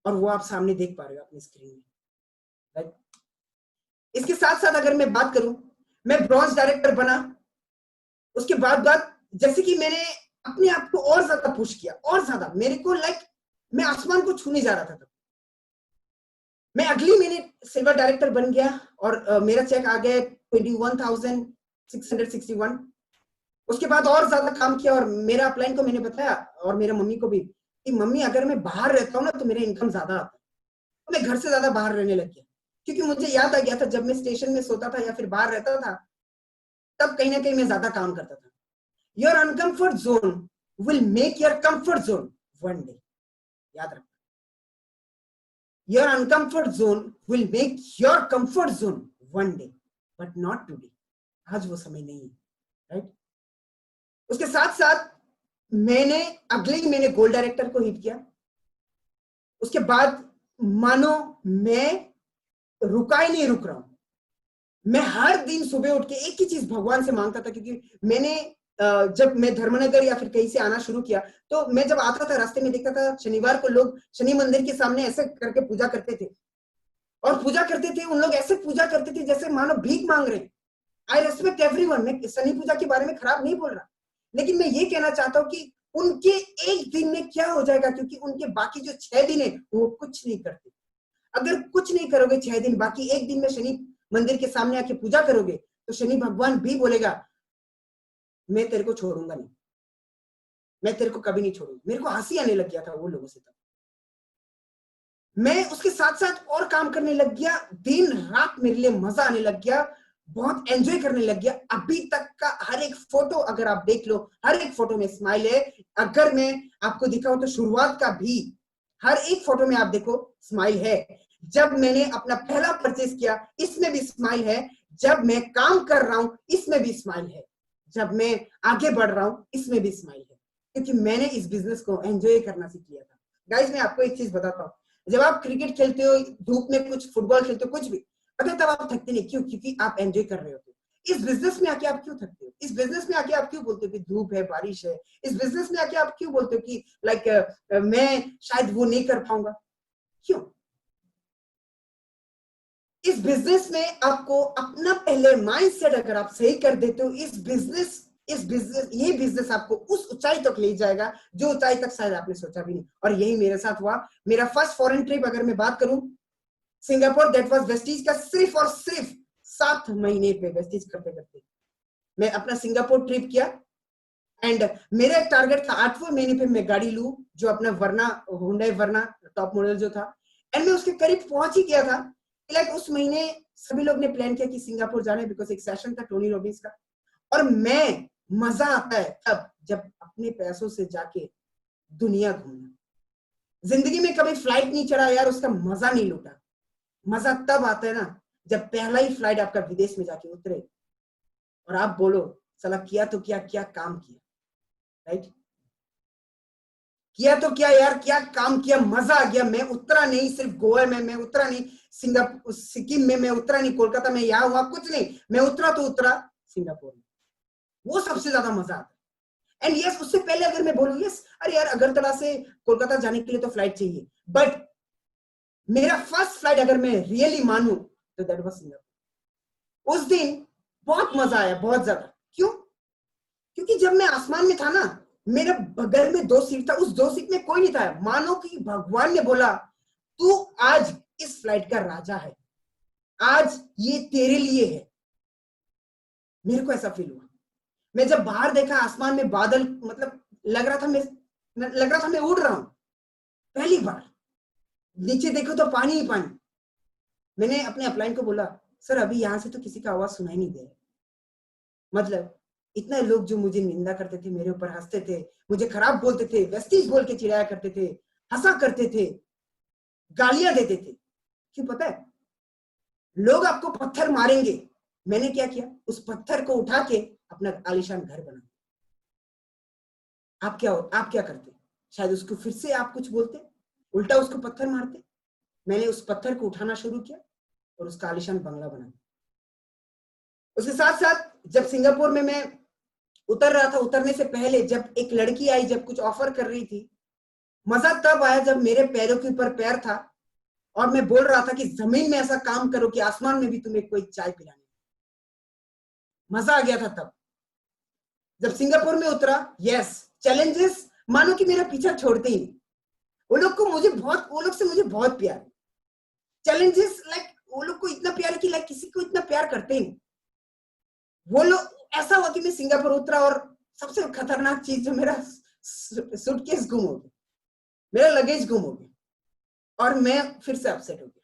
और वो आप सामने देख पा रहे हो अपनी स्क्रीन में, राइट। इसके साथ साथ अगर मैं बात करूं, मैं ब्रॉन्ज डायरेक्टर बना, उसके बाद जैसे कि मैंने अपने आप को और ज्यादा पुश किया, और ज्यादा मेरे को मैं आसमान को छूने जा रहा था। तब मैं अगली महीने सिल्वर डायरेक्टर बन गया और मेरा चेक आ गया 21,000 661। उसके बाद और ज्यादा काम किया और मेरा अपलाइन को मैंने बताया और मेरे मम्मी को भी कि मम्मी अगर मैं बाहर रहता हूँ ना तो मेरा इनकम ज्यादा आता है, तो मैं घर से ज्यादा बाहर रहने लग गया, क्योंकि मुझे याद आ गया था जब मैं स्टेशन में सोता था या फिर बाहर रहता था तब कहीं ना कहीं मैं ज्यादा काम करता था। Your uncomfort zone will make your comfort zone one day, याद रखना। Your uncomfort zone will make your comfort zone one day, but not today. आज वो समय नहीं है, राइट? उसके साथ साथ मैंने अगले ही महीने गोल्ड डायरेक्टर को हिट किया। उसके बाद मानो मैं रुका ही नहीं रुक रहा हूं, मैं हर दिन सुबह उठ के एक ही चीज भगवान से मांगता था, क्योंकि मैंने जब मैं धर्मनगर या फिर कहीं से आना शुरू किया तो मैं जब आता था रास्ते में देखता था शनिवार को लोग शनि मंदिर के सामने ऐसे करके पूजा करते थे, और पूजा करते थे उन लोग ऐसे पूजा करते थे जैसे मानो भीख मांग रहे हैं। आई रेस्पेक्ट एवरीवन, मैं शनि पूजा के बारे में खराब नहीं बोल रहा, लेकिन मैं ये कहना चाहता हूँ कि उनके एक दिन में क्या हो जाएगा, क्योंकि उनके बाकी जो 6 दिन है वो कुछ नहीं करते। अगर कुछ नहीं करोगे 6 दिन, बाकी एक दिन में शनि मंदिर के सामने आके पूजा करोगे तो शनि भगवान भी बोलेगा मैं तेरे को छोड़ूंगा नहीं, मैं तेरे को कभी नहीं छोड़ूंगा। मेरे को हंसी आने लग गया था वो लोगों से तब। मैं उसके साथ साथ और काम करने लग गया, दिन रात मेरे लिए मजा आने लग गया, बहुत एंजॉय करने लग गया। अभी तक का हर एक फोटो अगर आप देख लो, हर एक फोटो में स्माइल है। अगर मैं आपको दिखाऊं तो शुरुआत का भी हर एक फोटो में आप देखो स्माइल है। जब मैंने अपना पहला परचेज किया इसमें भी स्माइल है, जब मैं काम कर रहा हूं इसमें भी स्माइल है, जब मैं आगे बढ़ रहा हूं इसमें भी स्माइल है, क्योंकि मैंने इस बिजनेस को एंजॉय करना सीख लिया था। गाइस मैं आपको एक चीज बताता हूँ, जब आप क्रिकेट खेलते हो, धूप में कुछ फुटबॉल खेलते हो, कुछ भी, पता है तब आप थकते नहीं, क्यों? क्योंकि आप एंजॉय कर रहे होते हो। इस बिजनेस में आके आप क्यों थकते हो? इस बिजनेस में आके आप क्यों बोलते हो कि धूप है, बारिश है? इस बिजनेस में आके आप क्यों बोलते हो कि मैं शायद वो नहीं कर पाऊंगा? क्यों? इस बिजनेस में आपको अपना पहले माइंडसेट अगर आप सही कर देते हो, ये बिजनेस आपको उस ऊंचाई तक ले जाएगा जो ऊंचाई तक शायद आपने सोचा भी नहीं। और यही मेरे साथ हुआ। मेरा फर्स्ट फॉरेन ट्रिप अगर मैं बात करूं सिंगापुर, दैट वाज वेस्टीज का सिर्फ और सिर्फ 7 महीने पे वेस्टीज करते करते मैं अपना सिंगापुर ट्रिप किया। एंड मेरा एक टारगेट था 8वें महीने पे मैं गाड़ी लूं, जो अपना वर्ना, हुंडई वर्ना टॉप मॉडल जो था, एंड मैं उसके करीब पहुंच ही गया था। लाइक उस महीने सभी लोग ने प्लान किया कि सिंगापुर जाना है, बिकॉज एक सेशन था टोनी रॉबिन्स का। और मैं, मजा आता है तब जब अपने पैसों से जाके दुनिया घूमना। जिंदगी में कभी फ्लाइट नहीं चढ़ा यार, उसका मजा नहीं लूटा। मजा तब आता है ना जब पहला ही फ्लाइट आपका विदेश में जाके उतरे और आप बोलो साला किया तो क्या, क्या काम किया, राइट? किया तो क्या यार, क्या काम किया, मजा आ गया। मैं उतरा नहीं सिर्फ गोवा में, मैं उतरा नहीं सिंगापुर सिक्किम में, मैं उतरा नहीं कोलकाता में, यहाँ हुआ कुछ नहीं, मैं उतरा तो उतरा सिंगापुर में। वो सबसे ज्यादा मजा आता है। एंड यस, उससे पहले अगर मैं बोलूं, यस अरे यार अगरतला से कोलकाता जाने के लिए तो फ्लाइट चाहिए, बट मेरा फर्स्ट फ्लाइट अगर मैं रियली मानूं तो दैट वाज सिंगापुर। उस दिन बहुत मजा आया, बहुत ज्यादा। क्यों? क्योंकि जब मैं आसमान में था ना, मेरे बगल में 2 सीट था, उस 2 सीट में कोई नहीं था। मानो कि भगवान ने बोला तू आज इस फ्लाइट का राजा है, आज ये तेरे लिए है। मेरे को ऐसा फील हुआ। मैं जब बाहर देखा आसमान में बादल, मतलब लग रहा था मैं उड़ रहा हूं पहली बार। नीचे देखो तो पानी ही पानी। मैंने अपने अपलाइन को बोला सर अभी यहां से तो किसी का आवाज सुनाई नहीं दे रहा। मतलब इतने लोग जो मुझे निंदा करते थे, मेरे ऊपर हंसते थे, मुझे खराब बोलते थे, वेस्टीज बोल के चिढ़ाया करते थे, हंसा करते थे, गालियां देते थे। क्यों पता है? लोग आपको पत्थर मारेंगे। मैंने क्या किया? उस पत्थर को उठा के अपना आलीशान घर बना। आप क्या करते? शायद उसको फिर से आप कुछ बोलते, उल्टा उसको पत्थर मारते। मैंने उस पत्थर को उठाना शुरू किया और उसका आलीशान बंगला बना। उसके साथ साथ जब सिंगापुर में मैं उतर रहा था, उतरने से पहले जब एक लड़की आई, जब कुछ ऑफर कर रही थी, मजा तब आया जब मेरे पैरों के ऊपर पैर था और मैं बोल रहा था कि जमीन में ऐसा काम करो कि आसमान में भी तुम्हें कोई चाय पिलाने। मजा आ गया था तब जब सिंगापुर में उतरा। यस, चैलेंजेस मानो कि मेरा पीछा छोड़ते ही नहीं। वो लोग से मुझे बहुत प्यार है। चैलेंजेस लाइक वो लोग को इतना प्यार है कि लाइक किसी को इतना प्यार करते ही नहीं। वो लोग ऐसा हुआ कि मैं सिंगापुर उतरा और सबसे खतरनाक चीज जो मेरा सूटकेस गुम हो गया, मेरा लगेज गुम हो गया और मैं फिर से अपसेट हो गया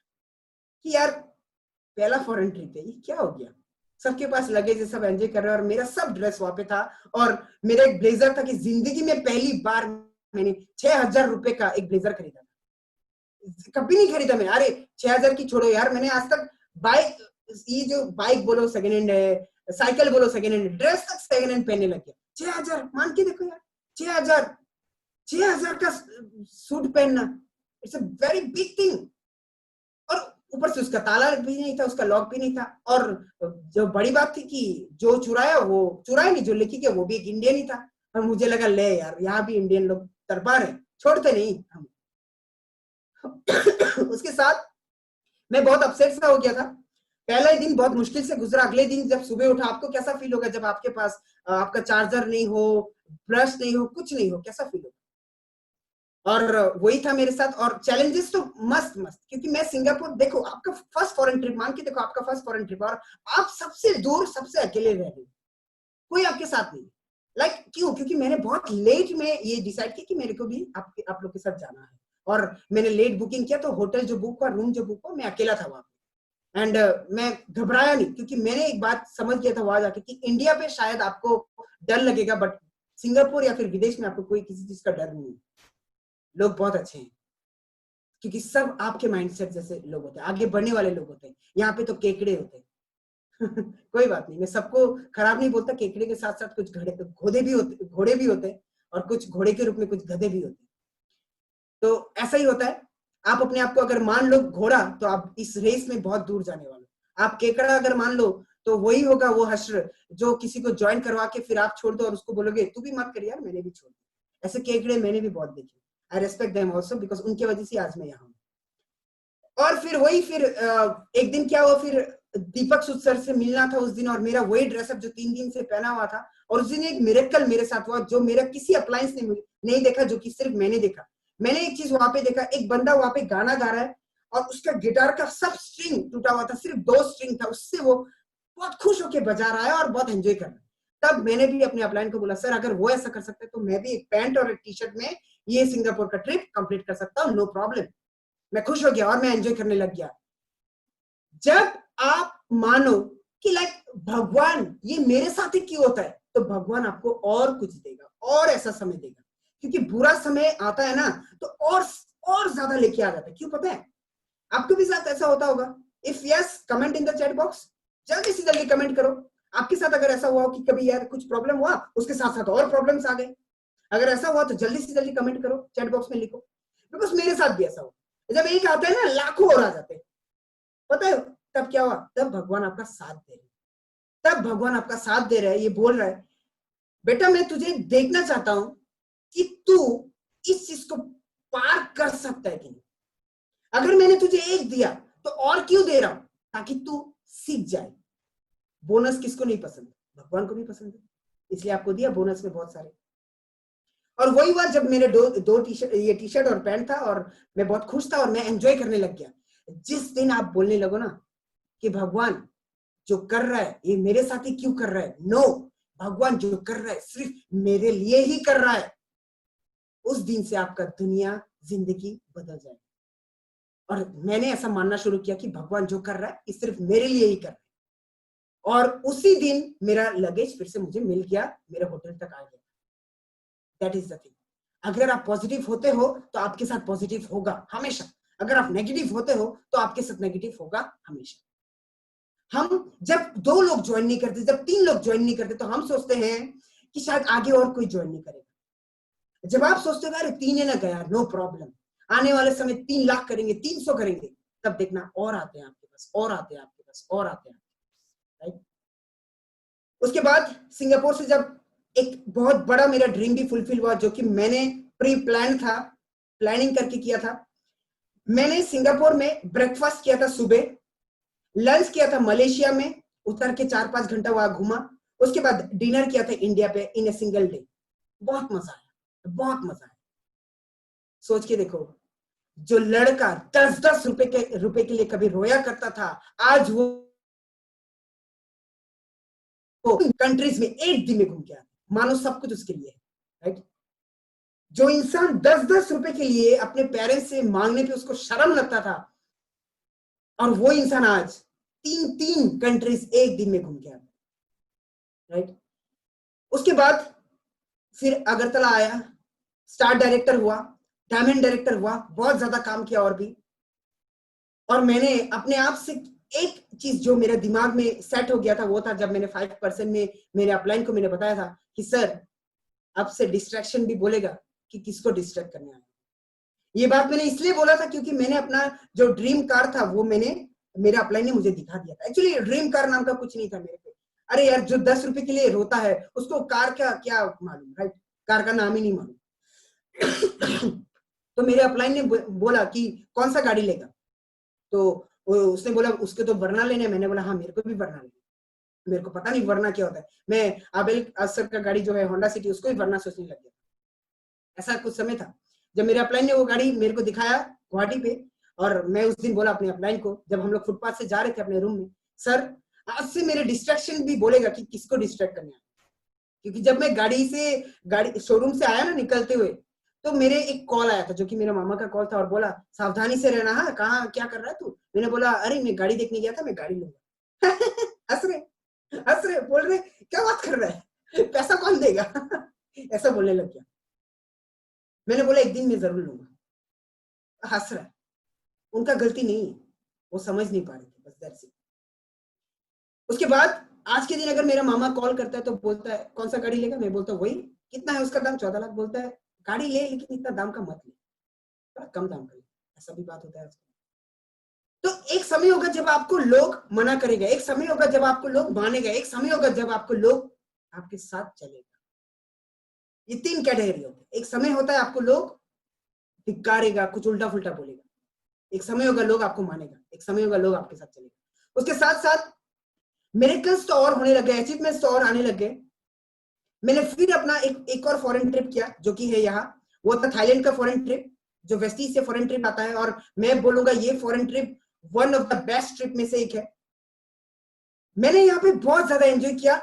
कि यार पहला फॉरेन ट्रिप है, ये क्या हो गया। सबके पास लगेज है, सब एंजॉय कर रहे हैं और मेरा सब ड्रेस वहां पे था और मेरा एक ब्लेजर था कि जिंदगी में पहली बार मैंने 6,000 रुपए का एक ब्लेजर खरीदा, कभी नहीं खरीदा मैं। अरे 6,000 की छोड़ो यार, मैंने आज तक बाइक, ये जो बाइक बोलो सेकेंड हैंड है, साइकिल बोलो सेकेंड हैंड, ड्रेस तक सेकेंड हैंड पहनने लग गया। 6,000 मान के देखो यार, 6,000 का सूट पहनना, it's a very big thing. और ऊपर से उसका ताला भी नहीं था, उसका लॉक भी नहीं था। और जो बड़ी बात थी कि जो चुराया, वो चुराया नहीं, जो लेके गया वो भी एक इंडियन ही था। और मुझे लगा ले यार, यहाँ भी इंडियन लोग दरबार है, छोड़ते नहीं हम। उसके साथ मैं बहुत अपसेट सा हो गया था। पहला ही दिन बहुत मुश्किल से गुजरा। अगले दिन जब सुबह उठा, आपको कैसा फील होगा जब आपके पास आपका चार्जर नहीं हो, ब्रश नहीं हो, कुछ नहीं हो, कैसा फील होगा। और वही था मेरे साथ। और चैलेंजेस तो मस्त मस्त, क्योंकि मैं सिंगापुर, देखो आपका फर्स्ट फॉरेन ट्रिप, मान के देखो आपका फर्स्ट फॉरेन ट्रिप और आप सबसे दूर, सबसे अकेले रह रहे हो, कोई आपके साथ नहीं। लाइक क्यों? क्योंकि मैंने बहुत लेट में ये डिसाइड किया कि मेरे को भी आप लोग के साथ जाना है। और मैंने लेट बुकिंग किया, तो होटल जो बुक हुआ, रूम जो बुक हुआ, मैं अकेला था वहां पे। एंड मैं घबराया नहीं, क्योंकि मैंने एक बात समझ गया था वहां जाके कि इंडिया पे शायद आपको डर लगेगा, बट सिंगापुर या फिर विदेश में आपको कोई किसी चीज का डर नहीं है। लोग बहुत अच्छे हैं, क्योंकि सब आपके माइंडसेट जैसे लोग होते हैं, आगे बढ़ने वाले लोग होते हैं। यहाँ पे तो केकड़े होते हैं। कोई बात नहीं, मैं सबको खराब नहीं बोलता। केकड़े के साथ साथ कुछ घोड़े भी होते हैं, और कुछ घोड़े के रूप में कुछ गधे भी होते हैं। तो ऐसा ही होता है। आप अपने आप को अगर मान लो घोड़ा, तो आप इस रेस में बहुत दूर जाने वाले। आप केकड़ा अगर मान लो, तो वही होगा वो हश्र जो किसी को ज्वाइन करवा के फिर आप छोड़ दो और उसको बोलोगे तू भी मत कर यार, मैंने भी छोड़ दिया। ऐसे केकड़े मैंने भी बहुत देखे। आई रेस्पेक्ट देम आल्सो, बिकॉज उनकी वजह से आज मैं यहाँ हूँ। और फिर वही, फिर एक दिन क्या हुआ, फिर दीपक सुद सर से मिलना था उस दिन, और मेरा वही ड्रेसअप जो 3 दिन से पहना हुआ था। और उस दिन एक मिरेकल मेरे साथ हुआ, जो मेरा किसी अप्लायंस ने नहीं देखा, जो कि सिर्फ मैंने देखा। मैंने एक चीज वहां पे देखा, एक बंदा वहां पे गाना गा रहा है और उसका गिटार का सब स्ट्रिंग टूटा हुआ था, सिर्फ 2 स्ट्रिंग था, उससे वो बहुत खुश होकर बजा रहा है और बहुत एंजॉय कर रहा है। तब मैंने भी अपने अपलायन को बोला, सर अगर वो ऐसा कर सकते हैं तो मैं भी एक पैंट और एक टी शर्ट में ये सिंगापुर का ट्रिप कंप्लीट कर सकता हूँ, नो प्रॉब्लम। मैं खुश हो गया और मैं एंजॉय करने लग गया। जब आप मानो कि लाइक भगवान ये मेरे साथ ही क्यों होता है, तो भगवान आपको और कुछ देगा, और ऐसा समय देगा। क्योंकि बुरा समय आता है ना, तो और ज्यादा लेके आ जाता है। क्यों पता है? आपके भी साथ ऐसा होता होगा? If yes, comment in the chat box, जल्दी से जल्दी कमेंट करो। आपके साथ अगर ऐसा हुआ कि कभी यार कुछ प्रॉब्लम हुआ, उसके साथ साथ और प्रॉब्लम्स आ गए, अगर ऐसा हुआ तो जल्दी से जल्दी कमेंट करो, चैट बॉक्स में लिखो। बिकॉज मेरे साथ भी ऐसा हुआ। जब एक आता है ना, लाखों और आ जाते हैं। पता है तब क्या हुआ? तब भगवान आपका साथ दे रहे, तब भगवान आपका साथ दे रहा है। ये बोल रहा है, बेटा मैं तुझे देखना चाहता हूं कि तू इस चीज को पार कर सकता है कि नहीं। अगर मैंने तुझे 1 दिया तो और क्यों दे रहा हूं? ताकि तू सीख जाए। बोनस किसको नहीं पसंद? भगवान को भी पसंद है, इसलिए आपको दिया बोनस में बहुत सारे। और वही हुआ जब मेरे दो टी शर्ट और पैंट था, और मैं बहुत खुश था और मैं एंजॉय करने लग गया। जिस दिन आप बोलने लगो ना कि भगवान जो कर रहा है ये मेरे साथ ही क्यों कर रहा है, नो, भगवान जो कर रहा है सिर्फ मेरे लिए ही कर रहा है, उस दिन से आपका दुनिया, जिंदगी बदल जाए। और मैंने ऐसा मानना शुरू किया कि भगवान जो कर रहा है ये सिर्फ मेरे लिए ही कर रहा है। और उसी दिन मेरा लगेज फिर से मुझे मिल गया, मेरे होटल तक आ गया। That is the thing. अगर आप पॉजिटिव होते हो तो आपके साथ पॉजिटिव होगा हमेशा। अगर आप नेगेटिव होते हो तो आपके साथ नेगेटिव होगा हमेशा। हम जब 2 लोग ज्वाइन नहीं करते, जब 3 लोग ज्वाइन नहीं करते, तो हम सोचते हैं कि शायद आगे और कोई ज्वाइन नहीं करेगा। जब आप सोचते हो अरे 3 ने गया, नो प्रॉब्लम, आने वाले समय 3 लाख करेंगे, 300 करेंगे, तब देखना और आते हैं आपके पास, और आते हैं आपके पास, और आते हैं, राइट। उसके बाद सिंगापुर से जब एक बहुत बड़ा मेरा ड्रीम भी फुलफिल हुआ, जो कि मैंने प्री प्लान था, प्लानिंग करके किया था। मैंने सिंगापुर में ब्रेकफास्ट किया था सुबह, लंच किया था मलेशिया में, उतर के 4-5 घंटा वहां घूमा। उसके बाद डिनर किया था इंडिया पे इन ए सिंगल डे। बहुत मजा आया, बहुत मजा आया। सोच के देखो, जो लड़का 10-10 रुपए के लिए कभी रोया करता था, आज वो 10 लाख कंट्रीज में एक दिन में घूम के आया, मानो सब कुछ उसके लिए है, राइट। जो इंसान 10-10 रुपए के लिए अपने पेरेंट्स से मांगने पे उसको शर्म लगता था, और वो इंसान आज 3 कंट्रीज एक दिन में घूम के आया, राइट। उसके बाद फिर अगरतला आया, स्टार डायरेक्टर हुआ, डायमंड डायरेक्टर हुआ, बहुत ज्यादा काम किया और मैंने अपने आप से एक चीज जो मेरे दिमाग में सेट हो गया था वो था जब मैंने 5% में मेरे अपलाइन को मैंने बताया था कि सर अब से डिस्ट्रैक्शन भी बोलेगा कि किसको डिस्ट्रैक्ट करने आया। ये बात मैंने इसलिए बोला था क्योंकि मैंने अपना जो ड्रीम कार था वो मेरे अपलाइन ने मुझे दिखा दिया था। एक्चुअली ड्रीम कार नाम का कुछ नहीं था मेरे पे। अरे यार जो 10 रुपए के लिए रोता है उसको कार का क्या मालूम, राइट, कार का नाम ही नहीं मालूम। तो मेरे अपलाइन ने बोला कि कौन सा गाड़ी लेगा, तो उसने बोला उसके तो वरना लेने। मैंने बोला हाँ मेरे को भी वरना लेना, मेरे को पता नहीं वरना क्या होता है। मैं आबेल असर का गाड़ी जो है होंडा सिटी उसको भी वरना सोचने लग गया। ऐसा कुछ समय था जब मेरे अपलाइन ने वो गाड़ी मेरे को दिखाया गुवाहाटी पे, और मैं उस दिन बोला अपने अपलाइन को जब हम लोग फुटपाथ से जा रहे थे अपने रूम में, सर आज से मेरे डिस्ट्रैक्शन भी बोलेगा कि किसको डिस्ट्रैक्ट करना है। क्योंकि जब मैं गाड़ी शोरूम से आया ना निकलते हुए, तो मेरे एक कॉल आया था जो कि मेरे मामा का कॉल था, और बोला सावधानी से रहना, हाँ कहाँ क्या कर रहा है तू। मैंने बोला अरे मैं गाड़ी देखने गया था, मैं गाड़ी लूंगा। हंस रहे बोल रहे क्या बात कर रहा है, पैसा कौन देगा। ऐसा बोलने लग गया। मैंने बोला एक दिन मैं जरूर लूंगा। हंस रहा है, उनका गलती नहीं है, वो समझ नहीं पा रहे थे, बस दर से। उसके बाद आज के दिन अगर मेरा मामा कॉल करता है तो बोलता है कौन सा गाड़ी लेगा, मैं बोलता हूँ वही, कितना है उसका दाम, 14 लाख। बोलता है गाड़ी ले लेकिन इतना दाम का मत ले, थोड़ा कम दाम का ले। ऐसा भी बात होता है आजकल। तो एक समय होगा जब आपको लोग मना करेगा, एक समय होगा जब आपको लोग मानेगा, एक समय होगा जब आपको लोग आपके साथ चलेगा। ये 3 कैटेगरी होते हैं। एक समय होता है आपको लोग धिक्कारेगा, कुछ उल्टा फुल्टा बोलेगा। एक समय होगा लोग आपको मानेगा, एक समय होगा लोग आपके साथ चलेगा। उसके साथ साथ मिरेकल्स तो और होने लगे, अचीवमेंट्स तो और आने लगे। मैंने फिर अपना एक और फॉरेन ट्रिप किया जो कि है यहाँ, वो था थाईलैंड का फॉरेन ट्रिप, जो वेस्टीज से फॉरेन ट्रिप आता है, और मैं बोलूंगा ये foreign trip one of the best trip में से एक है। मैंने यहाँ पे बहुत ज्यादा एंजॉय किया,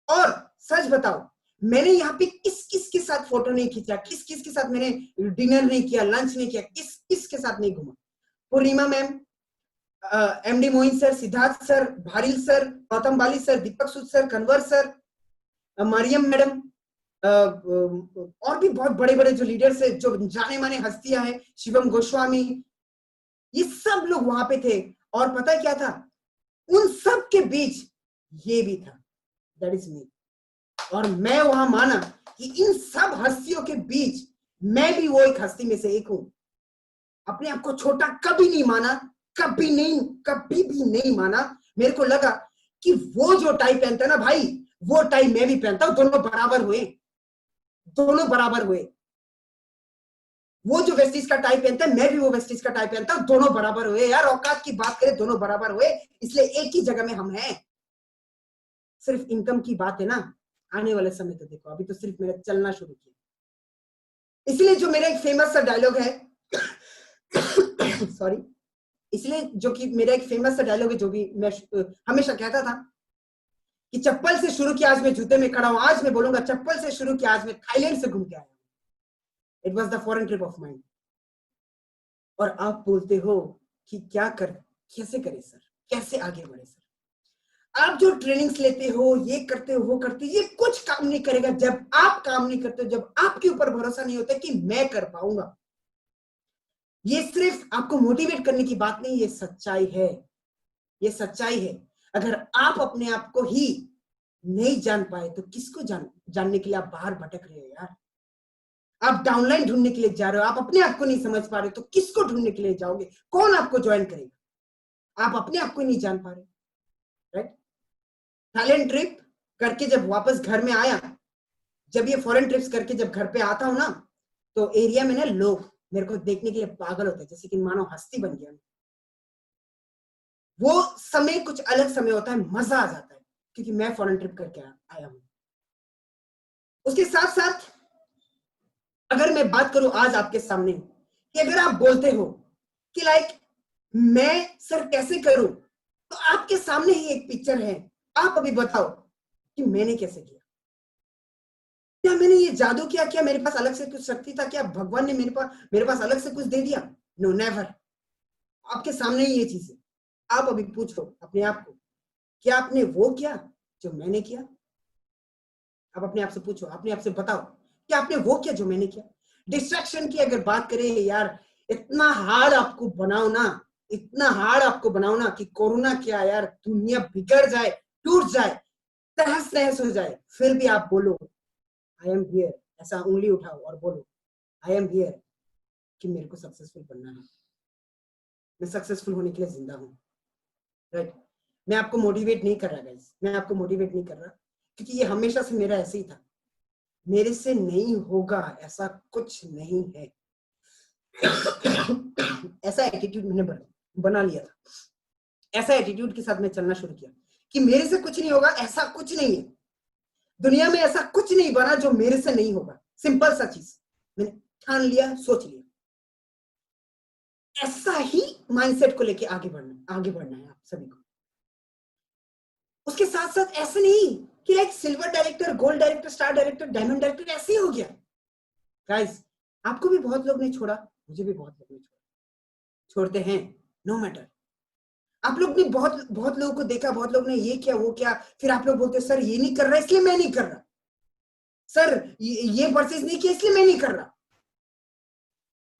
और सच बताओ मैंने यहाँ पे किस किस के साथ फोटो नहीं खींचा, किस किस के साथ मैंने डिनर नहीं किया, लंच नहीं किया, किस किस के साथ नहीं घूमा। Purnima ma'am, MD Moin sir, Siddharth sir, Bharil sir, Gautam Bali sir, Deepak Sood sir, Kanwar sir, Mariam madam, और भी बहुत बड़े बड़े जो लीडर्स है, जो जाने माने हस्तियां हैं, शिवम गोस्वामी, ये सब लोग वहां पे थे। और पता है क्या था, उन सब के बीच ये भी था, दैट इज मी। और मैं वहां माना कि इन सब हस्तियों के बीच मैं भी वो एक हस्ती में से एक हूं। अपने आप को छोटा कभी नहीं माना, कभी भी नहीं माना। मेरे को लगा कि वो जो टाई पहनता है ना भाई, वो टाई मैं भी पहनता हूं, दोनों बराबर हुए, दोनों बराबर हुए। वो जो वेस्टीज का टाई पहनता है, मैं भी वो वेस्टीज का टाई पहनता हूं, दोनों बराबर हुए। यार औकात की बात करें, दोनों बराबर हुए, इसलिए एक ही जगह में हम हैं। सिर्फ इनकम की बात है ना, आने वाले समय तो देखो, अभी तो सिर्फ मेरा चलना शुरू किया। इसलिए जो मेरा एक फेमस सा डायलॉग है सॉरी, इसलिए जो कि मेरा एक फेमस सा डायलॉग है, जो भी मैं हमेशा कहता था कि चप्पल से शुरू किया, आज मैं जूते में खड़ा हूं। आज मैं बोलूंगा चप्पल से शुरू किया, आज मैं थाईलैंड से घूम के आया। It was the foreign trip of mind. और आप बोलते हो कि क्या कर, कैसे करें सर, कैसे आगे बढ़े सर। आप जो ट्रेनिंग्स लेते हो, ये करते हो, वो करते हो, ये कुछ काम नहीं करेगा जब आप काम नहीं करते हो, जब आपके ऊपर भरोसा नहीं होता कि मैं कर पाऊंगा। ये सिर्फ आपको मोटिवेट करने की बात नहीं, ये सच्चाई है, ये सच्चाई है। अगर आप अपने आप को ही नहीं जान पाए तो किसको जानने के लिए आप बाहर भटक रहे हो यार। आप डाउनलाइन ढूंढने के लिए जा रहे हो, आप अपने आप को नहीं समझ पा रहे तो किसको ढूंढने के लिए जाओगे, कौन आपको ज्वाइन करेगा। आप अपने आप को नहीं जान पा रहे, राइट। थाईलैंड ट्रिप करके जब वापस घर में आया, जब ये फॉरेन ट्रिप्स करके जब घर पे आता हूं ना, तो एरिया में ना लोग मेरे को देखने के लिए पागल होते हैं, जैसे कि मानो हस्ती बन गया। वो समय कुछ अलग समय होता है, मजा आ जाता है, क्योंकि मैं फॉरेन ट्रिप करके आया हूं। उसके साथ साथ अगर मैं बात करूं आज आपके सामने कि अगर आप बोलते हो कि लाइक मैं सर कैसे करूं, तो आपके सामने ही एक पिक्चर है। आप अभी बताओ कि मैंने कैसे किया, क्या मैंने ये जादू किया, क्या मेरे पास अलग से कुछ शक्ति था, क्या भगवान ने मेरे पास अलग से कुछ दे दिया? No, never. आपके सामने ही ये चीज है। आप अभी पूछो अपने आप को, क्या आपने वो किया जो मैंने किया? आप अपने आप से पूछो, अपने आप से बताओ, क्या आपने वो किया जो मैंने किया? डिस्ट्रैक्शन की अगर बात करें यार, इतना हार्ड आपको बनाओ ना, इतना हार्ड आपको बनाओ ना कि कोरोना क्या यार, दुनिया बिगड़ जाए, टूट जाए, तहस नहस हो जाए, फिर भी आप बोलो आई एम हियर, ऐसा उंगली उठाओ और बोलो आई एम हियर, कि मेरे को सक्सेसफुल बनना है, मैं सक्सेसफुल होने के लिए जिंदा हूँ। राइट? मैं आपको मोटिवेट नहीं कर रहा गाइस, मैं आपको मोटिवेट नहीं कर रहा, क्योंकि ये हमेशा से मेरा ऐसे ही था। मेरे से नहीं होगा ऐसा कुछ नहीं है। ऐसा एटीट्यूड मैंने बना लिया था, ऐसा एटीट्यूड के साथ मैं चलना शुरू किया कि मेरे से कुछ नहीं होगा, ऐसा कुछ नहीं है दुनिया में, ऐसा कुछ नहीं बना जो मेरे से नहीं होगा। सिंपल सा चीज मैंने ठान लिया, सोच लिया। ऐसा ही माइंडसेट को लेके आगे बढ़ना है आप सभी को। उसके साथ साथ ऐसे नहीं कि like silver director, gold director, star director, diamond director ऐसे ही हो गया। गाइस, आपको भी बहुत लोग ने छोड़ा, मुझे भी बहुत लोग ने छोड़ा, छोड़ते हैं, नो मैटर। आप लोग ने बहुत लोगों को देखा, बहुत लोग ने ये किया वो किया, फिर आप लोग बोलते हो सर ये नहीं कर रहा इसलिए मैं नहीं कर रहा, सर ये परचेज नहीं किया इसलिए मैं नहीं कर रहा।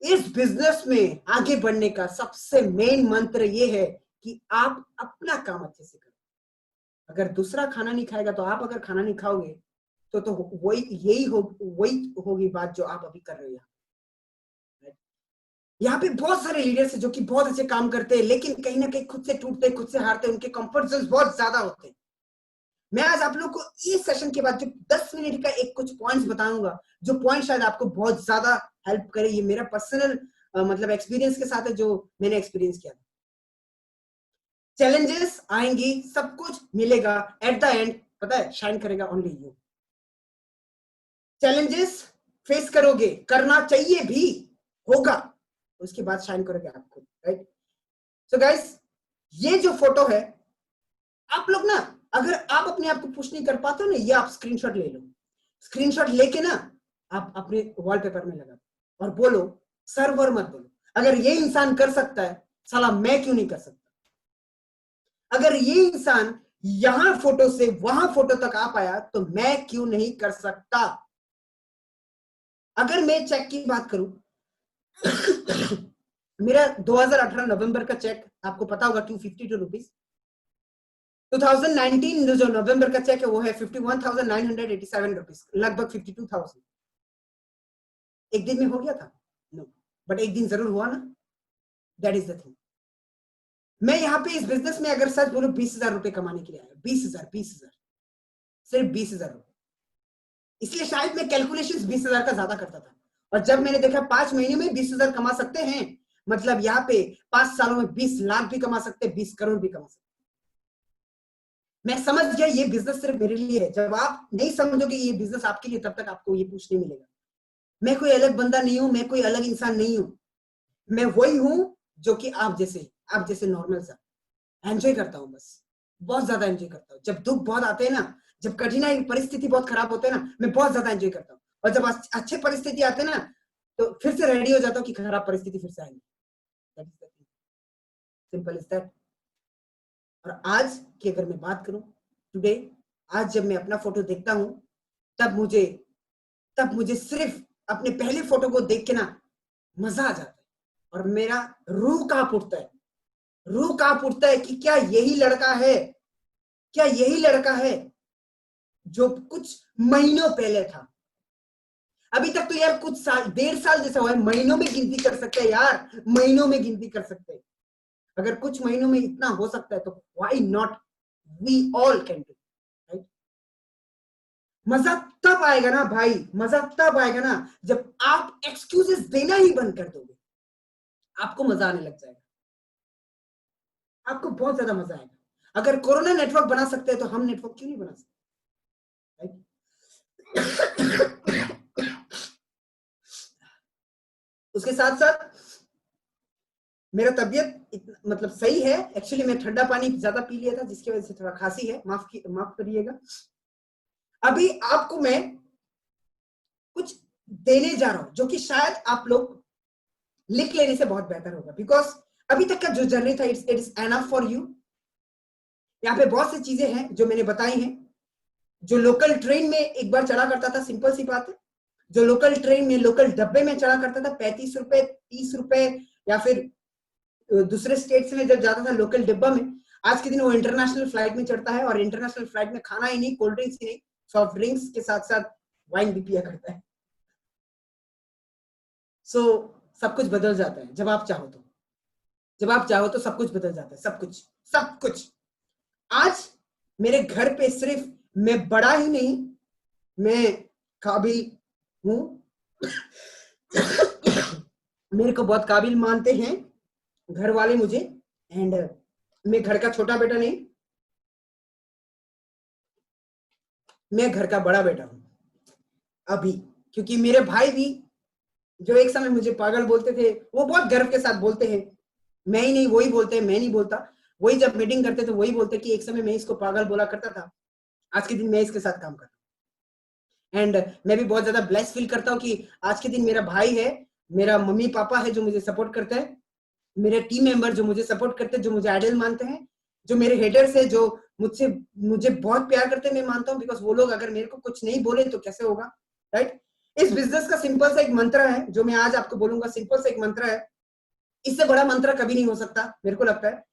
इस बिजनेस में आगे बढ़ने का सबसे मेन मंत्र ये है कि आप अपना काम अच्छे से करो। अगर दूसरा खाना नहीं खाएगा तो आप अगर खाना नहीं खाओगे तो वही होगी बात जो आप अभी कर रहे हो। यहाँ पे बहुत सारे लीडर्स हैं जो कि बहुत अच्छे काम करते हैं, लेकिन कहीं ना कहीं खुद से टूटते, खुद से हारते, उनके कंफर्ट जोन बहुत ज्यादा होते हैं। मैं आज आप लोग को इस सेशन के बाद जो 10 मिनट का एक कुछ पॉइंट्स बताऊंगा, जो पॉइंट शायद आपको बहुत ज्यादा हेल्प करे। ये मेरा पर्सनल मतलब एक्सपीरियंस के साथ है, जो मैंने एक्सपीरियंस किया। चैलेंजेस आएंगी, सब कुछ मिलेगा, एट द एंड पता है शाइन करेगा ओनली यू। चैलेंजेस फेस करोगे, करना चाहिए भी, होगा, उसके बाद शाइन करोगे आपको। राइट? सो गाइस, ये जो फोटो है, आप लोग ना अगर आप अपने आप को पुश नहीं कर पाते हो ना, ये आप स्क्रीनशॉट ले लो। स्क्रीनशॉट लेके ना आप अपने वॉलपेपर में लगा और बोलो, सर्वर मत बोलो, अगर ये इंसान कर सकता है साला मैं क्यों नहीं कर सकता? अगर ये इंसान यहां फोटो से वहां फोटो तक आ पाया तो मैं क्यों नहीं कर सकता? अगर मैं चेक की बात करूं, मेरा 2018 नवंबर का चेक आपको पता होगा 252 रुपीज। 2019 जो नवंबर का चेक है वो है 51,987 रुपीज, लगभग 52,000। एक दिन में हो गया था? नो, बट एक दिन जरूर हुआ ना। That is the thing. मैं यहाँ पे इस बिजनेस में अगर सच बोलूं 20,000 रुपए कमाने के लिए आया। 20,000 सिर्फ 20,000 रुपए। इसलिए शायद मैं कैलकुलेशंस 20,000 का ज्यादा करता था, और जब मैंने देखा 5 महीने में 20,000 कमा सकते हैं, मतलब यहाँ पे 5 सालों में 20 लाख भी कमा सकते हैं, 20 करोड़ भी कमा सकते हैं, मैं समझ गया ये बिजनेस सिर्फ मेरे लिए है। जब आप नहीं समझोगे ये बिजनेस आपके लिए, तब तक आपको ये पूछ नहीं मिलेगा। मैं कोई अलग बंदा नहीं हूं, मैं कोई अलग इंसान नहीं हूं, मैं वही हूं जो कि आप जैसे नॉर्मल सा एंजॉय करता हूं, बस बहुत ज्यादा एंजॉय करता हूं। जब दुख बहुत आते हैं ना, जब कठिनाई परिस्थिति बहुत खराब होते हैं ना, मैं बहुत ज्यादा एंजॉय करता हूं, और जब अच्छे परिस्थिति आते हैं ना तो फिर से रेडी हो जाता हूं कि खराब परिस्थिति फिर से आएगी। Simple is that. और आज की अगर मैं बात करूं, टुडे, आज जब मैं अपना फोटो देखता हूं तब मुझे सिर्फ अपने पहले फोटो को देख के ना मजा आ जाता है, और मेरा रूह कांप उठता है कि क्या यही लड़का है जो कुछ महीनों पहले था। अभी तक तो यार कुछ साल, 1.5 साल जैसा हुआ है, महीनों में गिनती कर सकते हैं यार, महीनों में गिनती कर सकते हैं। अगर कुछ महीनों में इतना हो सकता है तो why not, we all can do. Right? मजा तब आएगा ना भाई, मजा तब आएगा ना जब आप एक्सक्यूजेस देना ही बंद कर दोगे, आपको मजा आने लग जाएगा, आपको बहुत ज्यादा मजा आएगा। अगर कोरोना नेटवर्क बना सकते हैं तो हम नेटवर्क क्यों नहीं बना सकते? उसके साथ साथ मेरा तबीयत मतलब सही है। एक्चुअली मैं ठंडा पानी ज्यादा पी लिया था, जिसकी वजह से थोड़ा खांसी है, माफ करिएगा। अभी आपको मैं कुछ देने जा रहा हूं जो कि शायद आप लोग लिख लेने से बहुत बेहतर होगा, बिकॉज अभी तक का जो जर्नी था it is enough for you. यहाँ पे बहुत सी चीजें हैं जो मैंने बताई हैं। जो लोकल ट्रेन में एक बार चढ़ा करता था, सिंपल सी बात है, जो लोकल ट्रेन में लोकल डब्बे में चढ़ा करता था 35 रुपए 30 रुपए, या फिर दूसरे स्टेट्स में जब जाता था लोकल डिब्बा में, आज के दिन वो इंटरनेशनल फ्लाइट में चढ़ता है और इंटरनेशनल फ्लाइट में खाना ही नहीं, कोल्ड ड्रिंक्स ही नहीं, सॉफ्ट ड्रिंक्स के साथ साथ वाइन भी पिया करता है। सो सब कुछ बदल जाता है जब आप चाहो तो, जब आप चाहो तो सब कुछ बदल जाता है, सब कुछ सब कुछ। आज मेरे घर पे सिर्फ मैं बड़ा ही नहीं, मैं काबिल हूं। मेरे को बहुत काबिल मानते हैं घर वाले मुझे, एंड मैं घर का छोटा बेटा नहीं, मैं घर का बड़ा बेटा हूं अभी। क्योंकि मेरे भाई भी जो एक समय मुझे पागल बोलते थे, वो बहुत गर्व के साथ बोलते हैं, मैं ही नहीं वही बोलते हैं, मैं नहीं बोलता, वही जब मीटिंग करते थे वही बोलते कि एक समय मैं इसको पागल बोला करता था, आज के दिन मैं इसके साथ काम करता हूं। एंड मैं भी बहुत ज्यादा ब्लेस फील करता हूं कि आज के दिन मेरा भाई है, मेरा मम्मी पापा है जो मुझे सपोर्ट करते हैं, मेरे टीम मेंबर जो मुझे सपोर्ट करते हैं, जो मुझे आइडल मानते हैं, जो मेरे हेटर्स है जो मुझे बहुत प्यार करते हैं, मैं मानता हूं, बिकॉज वो लोग अगर मेरे को कुछ नहीं बोले तो कैसे होगा, राइट। इस बिजनेस का सिंपल सा एक मंत्र है जो मैं आज आपको बोलूंगा, सिंपल सा एक मंत्र है, इससे बड़ा मंत्र कभी नहीं हो सकता मेरे को लगता है।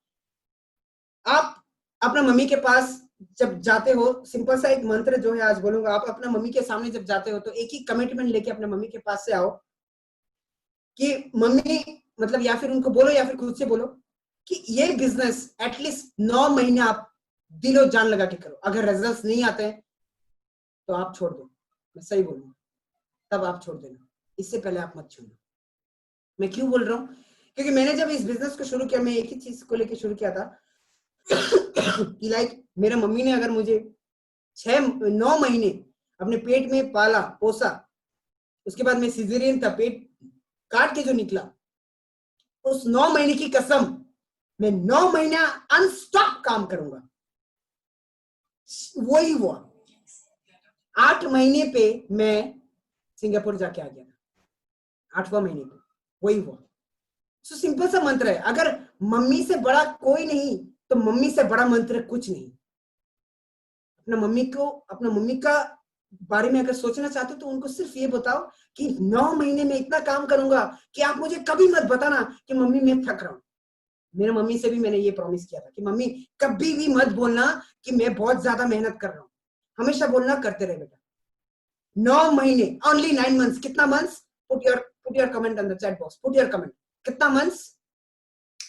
आप अपना मम्मी के पास जब जाते हो, सिंपल सा एक मंत्र जो है आज बोलूंगा, आप अपना मम्मी के सामने जब जाते हो तो एक ही कमिटमेंट लेके अपने मम्मी के पास से आओ कि मम्मी, मतलब या फिर उनको बोलो या फिर खुद से बोलो कि ये बिजनेस एटलीस्ट 9 महीने आप दिलो जान लगा के करो, अगर रिजल्ट्स नहीं आते हैं तो आप छोड़ दो, मैं सही बोलूंगा, तब आप छोड़ देना, इससे पहले आप मत छोड़ना। मैं क्यों बोल रहा हूं, क्योंकि मैंने जब इस बिजनेस को शुरू किया, मैं एक ही चीज को लेकर शुरू किया था कि लाइक मेरे मम्मी ने अगर मुझे 9 महीने अपने पेट में पाला पोसा, उसके बाद मैं सिजेरियन था, पेट काट के जो निकला, उस 9 महीने की कसम, मैं 9 महीना अनस्टॉप काम करूंगा, वही हुआ। 8 महीने पे मैं सिंगापुर जाके आ गया था, 8वां महीने पे वही हुआ। सो सिंपल सा मंत्र है, अगर मम्मी से बड़ा कोई नहीं तो मम्मी से बड़ा मंत्र कुछ नहीं। अपना मम्मी का बारे में अगर सोचना चाहते हो तो उनको सिर्फ ये बताओ कि 9 महीने में इतना काम करूंगा कि आप मुझे कभी मत बताना कि मम्मी मैं थक रहा हूं। मेरे मम्मी से भी मैंने ये प्रॉमिस किया था कि मम्मी कभी भी मत बोलना कि मैं बहुत ज्यादा मेहनत कर रहा हूं, हमेशा बोलना करते रहे बेटा। 9 महीने, ओनली 9 months। कितना months? Put your comment in the chat box, put your comment, कितना months,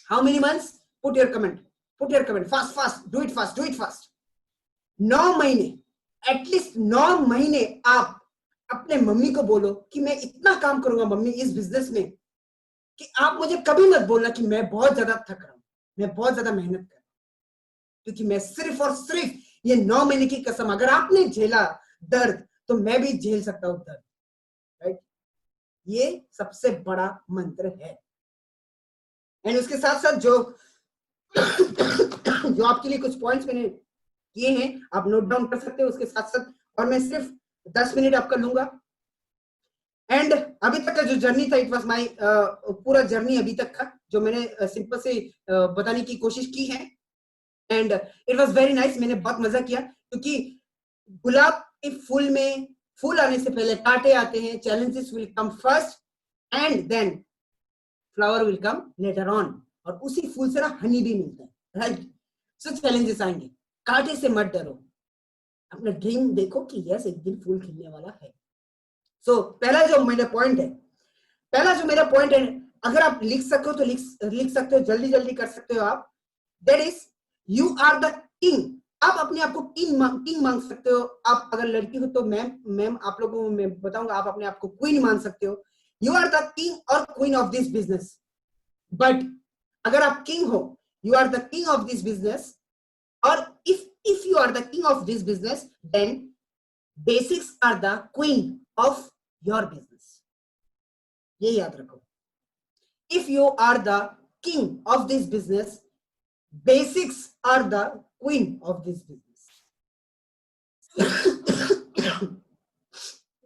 how many months, put your comment, fast, do it fast. 9 महीने, एटलीस्ट 9 महीने आप अपने मम्मी को बोलो कि मैं इतना काम करूंगा मम्मी इस बिजनेस में कि आप मुझे कभी मत बोलना कि मैं बहुत ज्यादा थक रहा हूं, मैं बहुत ज्यादा मेहनत कर रहा हूं, क्योंकि मैं सिर्फ और सिर्फ ये 9 महीने की कसम, अगर आपने झेला दर्द तो मैं भी झेल सकता हूं दर्द, राइट। ये सबसे बड़ा मंत्र है। एंड उसके साथ साथ जो आपके लिए कुछ पॉइंट्स मैंने किए हैं, आप नोट डाउन कर सकते हो उसके साथ साथ, और मैं सिर्फ 10 मिनट आपका लूंगा। एंड अभी तक का जो जर्नी था, इट वाज माय पूरा जर्नी अभी तक का जो मैंने सिंपल से बताने की कोशिश की है, and it was very nice. मैंने बहुत मजा किया, क्योंकि गुलाब के फूल में फूल आने से पहले कांटे आते हैं, challenges will come first and then flower will come later on, और उसी फूल से ना हनी भी मिलता है, राइट। सो चैलेंजेस आएंगे, कांटे से मत डरो, अपना ड्रीम देखो कि यस एक दिन फूल खिलने वाला है। सो पहला जो मेरा पॉइंट है, अगर आप लिख सको तो लिख सकते हो, जल्दी कर सकते हो आप, that is you are the king. आप अपने आप को किंग मान सकते हो। आप अगर लड़की हो तो मैम आप लोगों को मैं बताऊंगा, आप अपने आप को क्वीन मान सकते हो। यू आर द किंग और queen of this business. But अगर आप किंग हो, you are the king of this business, और if you are the king of this business, then basics are the queen of your business. ये याद रखो, if you are the king of this business, basics are the queen of this business.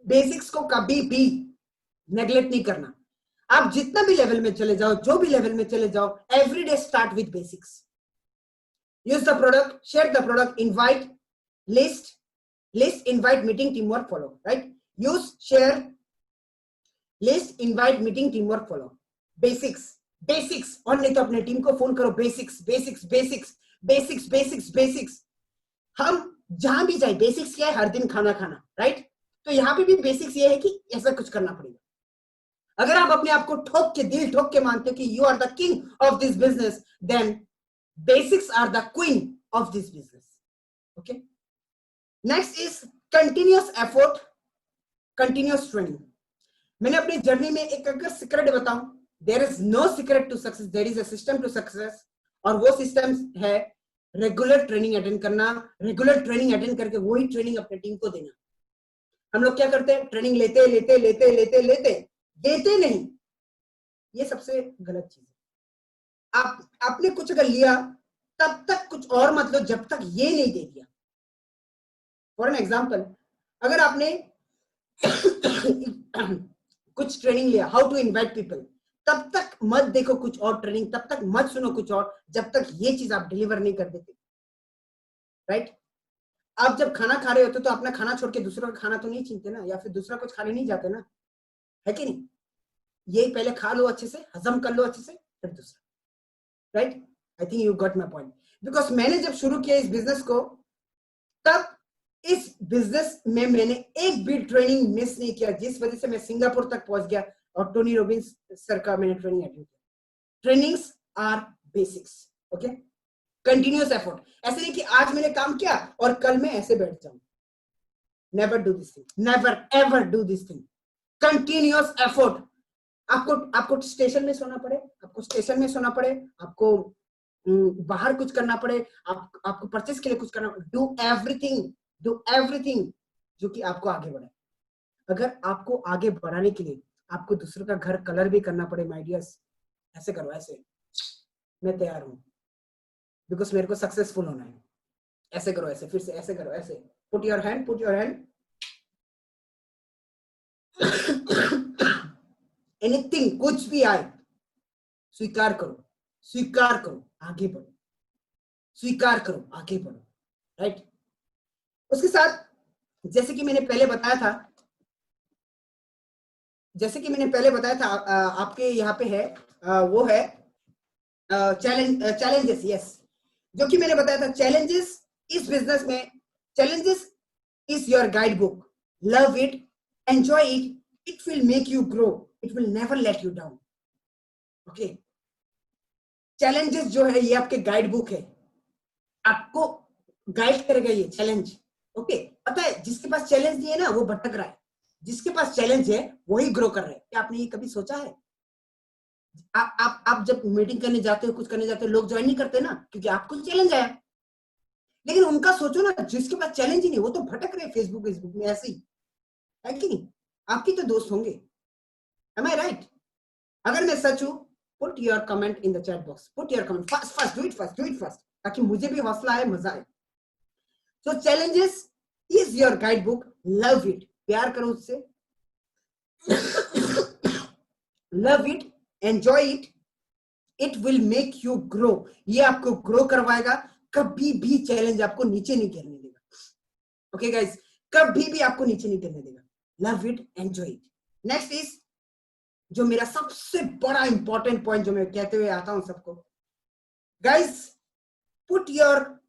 Basics को कभी भी neglect नहीं करना। आप जितना भी लेवल में चले जाओ, जो भी लेवल में चले जाओ, every day start with basics. Use the product, share the product, invite, list, invite, meeting, team work, follow, right? Use, share, list, invite, meeting, team work, follow. Basics और नहीं तो अपने टीम को फोन करो। Basics. हम जहां भी जाए, बेसिक्स क्या है? हर दिन खाना खाना, राइट? तो यहाँ पे भी बेसिक्स ये है कि ऐसा कुछ करना पड़ेगा। अगर आप अपने आप को ठोक के, दिल ठोक के मानते हो कि you are the king of this business, then basics are the queen of this business. Okay, next is continuous effort, continuous training. मैंने अपनी जर्नी में एक अगर सीक्रेट बताऊं, there is no secret to success, there is a system to success. और वो system है regular training attend करना, रेगुलर ट्रेनिंग अटेंड करके वही ट्रेनिंग अपने टीम को देना। हम लोग क्या करते हैं? ट्रेनिंग लेते नहीं, ये सबसे गलत चीज है। आपने कुछ अगर लिया तब तक कुछ और मत लो जब तक ये नहीं दे दिया। फॉर एन एग्जाम्पल, अगर आपने कुछ ट्रेनिंग लिया, हाउ टू इनवाइट पीपल, तब तक मत देखो कुछ और ट्रेनिंग, तब तक मत सुनो कुछ और, जब तक ये चीज आप डिलीवर नहीं कर देते, राइट? आप जब खाना खा रहे होते तो अपना खाना छोड़ के दूसरा का खाना तो नहीं छीनते ना, या फिर दूसरा कुछ खाने नहीं जाते ना, है कि नहीं? ये पहले खा लो अच्छे से, हजम कर लो अच्छे से, फिर दूसरा, right? I think you got my point. Because मैंने जब शुरू किया इस बिजनेस को, तब इस बिजनेस में मैंने एक भी ट्रेनिंग मिस नहीं किया, जिस वजह से मैं सिंगापुर तक पहुंच गया और टोनी रॉबिन्स सर का मैंने ट्रेनिंग अटेंड किया। Trainings our basics, okay? Continuous effort. ऐसे नहीं कि आज मैंने काम किया और कल मैं ऐसे बैठ जाऊं। Never do this thing, never ever do this thing. Continuous effort. आपको स्टेशन में सोना पड़े, आपको बाहर कुछ करना पड़े, आपको परचेस के लिए कुछ करना पड़े, डू एवरीथिंग जो कि आपको आगे बढ़ाए। अगर आपको आगे बढ़ाने के लिए आपको दूसरों का घर कलर भी करना पड़े, माय डियर्स, ऐसे करो, ऐसे, मैं तैयार हूं, बिकॉज मेरे को सक्सेसफुल होना है। ऐसे करो, ऐसे, फिर से ऐसे करो, ऐसे, पुट योर हैंड, एनीथिंग, कुछ भी आए, स्वीकार करो, आगे बढ़ो, राइट? उसके साथ जैसे कि मैंने पहले बताया था, आपके यहाँ पे है, वो है चैलेंजेस, यस, जो कि मैंने बताया था। चैलेंजेस इस बिजनेस में, challenges is your guide book. Love it, enjoy it, it will make you grow, it will never let you down. Okay, challenges जो है ये आपके गाइड बुक है, आपको गाइड करेगा ये चैलेंज। ओके, पता है जिसके पास चैलेंज नहीं है ना, वो भटक रहा है, जिसके पास चैलेंज है वही ग्रो कर रहे हैं। क्या आपने ये कभी सोचा है? आप जब मीटिंग करने जाते हो, कुछ करने जाते हो, लोग ज्वाइन नहीं करते ना, क्योंकि आपको चैलेंज आया। लेकिन उनका सोचो ना, जिसके पास चैलेंज ही नहीं, वो तो भटक रहे फेसबुक में ऐसे ही, है कि नहीं? आपकी तो दोस्त होंगे, एम आई राइट? अगर मैं सच हूं, put your comment in the chat box, put your comment fast, do it fast, ताकि मुझे भी हौसला आए, मजा आए। So challenges is your guide book, love it, प्यार करो उससे, love it, enjoy it, it will make you grow. ये आपको ग्रो करवाएगा, कभी भी चैलेंज आपको नीचे नहीं गिरने देगा। ओके गाइस, कभी भी आपको नीचे नहीं गिरने देगा। Love it, enjoy it. Next is जो मेरा सबसे बड़ा इंपॉर्टेंट पॉइंट, जो मैं कहते हुए आता हूं सबको, guys, put your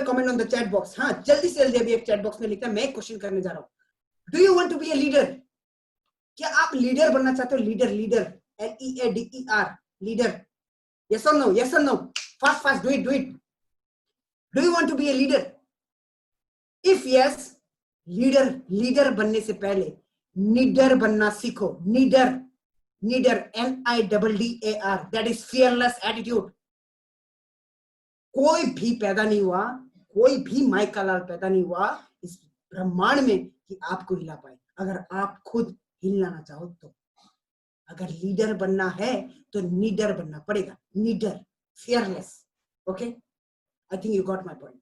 comment on the chat box. हाँ, जल्दी से जल्दी अभी एक चैट बॉक्स में लिखना है। मैं एक क्वेश्चन करने जा रहा हूं। Do you want to be a leader? क्या आप लीडर बनना चाहते हो? Leader, LEADER, leader. Yes or no? Yes or no? Fast, do it. Do you want to be a leader? If yes, leader बनने से पहले नीडर बनना सीखो। नीडर, NIDDAR, that is fearless attitude। कोई भी पैदा नहीं हुआ, कोई भी माइका लाल पैदा नहीं हुआ इस ब्रह्मांड में कि आपको हिला पाए, अगर आप खुद हिलना चाहो तो। अगर लीडर बनना है तो नीडर बनना पड़ेगा, नीडर, fearless। Okay, I think you got my point.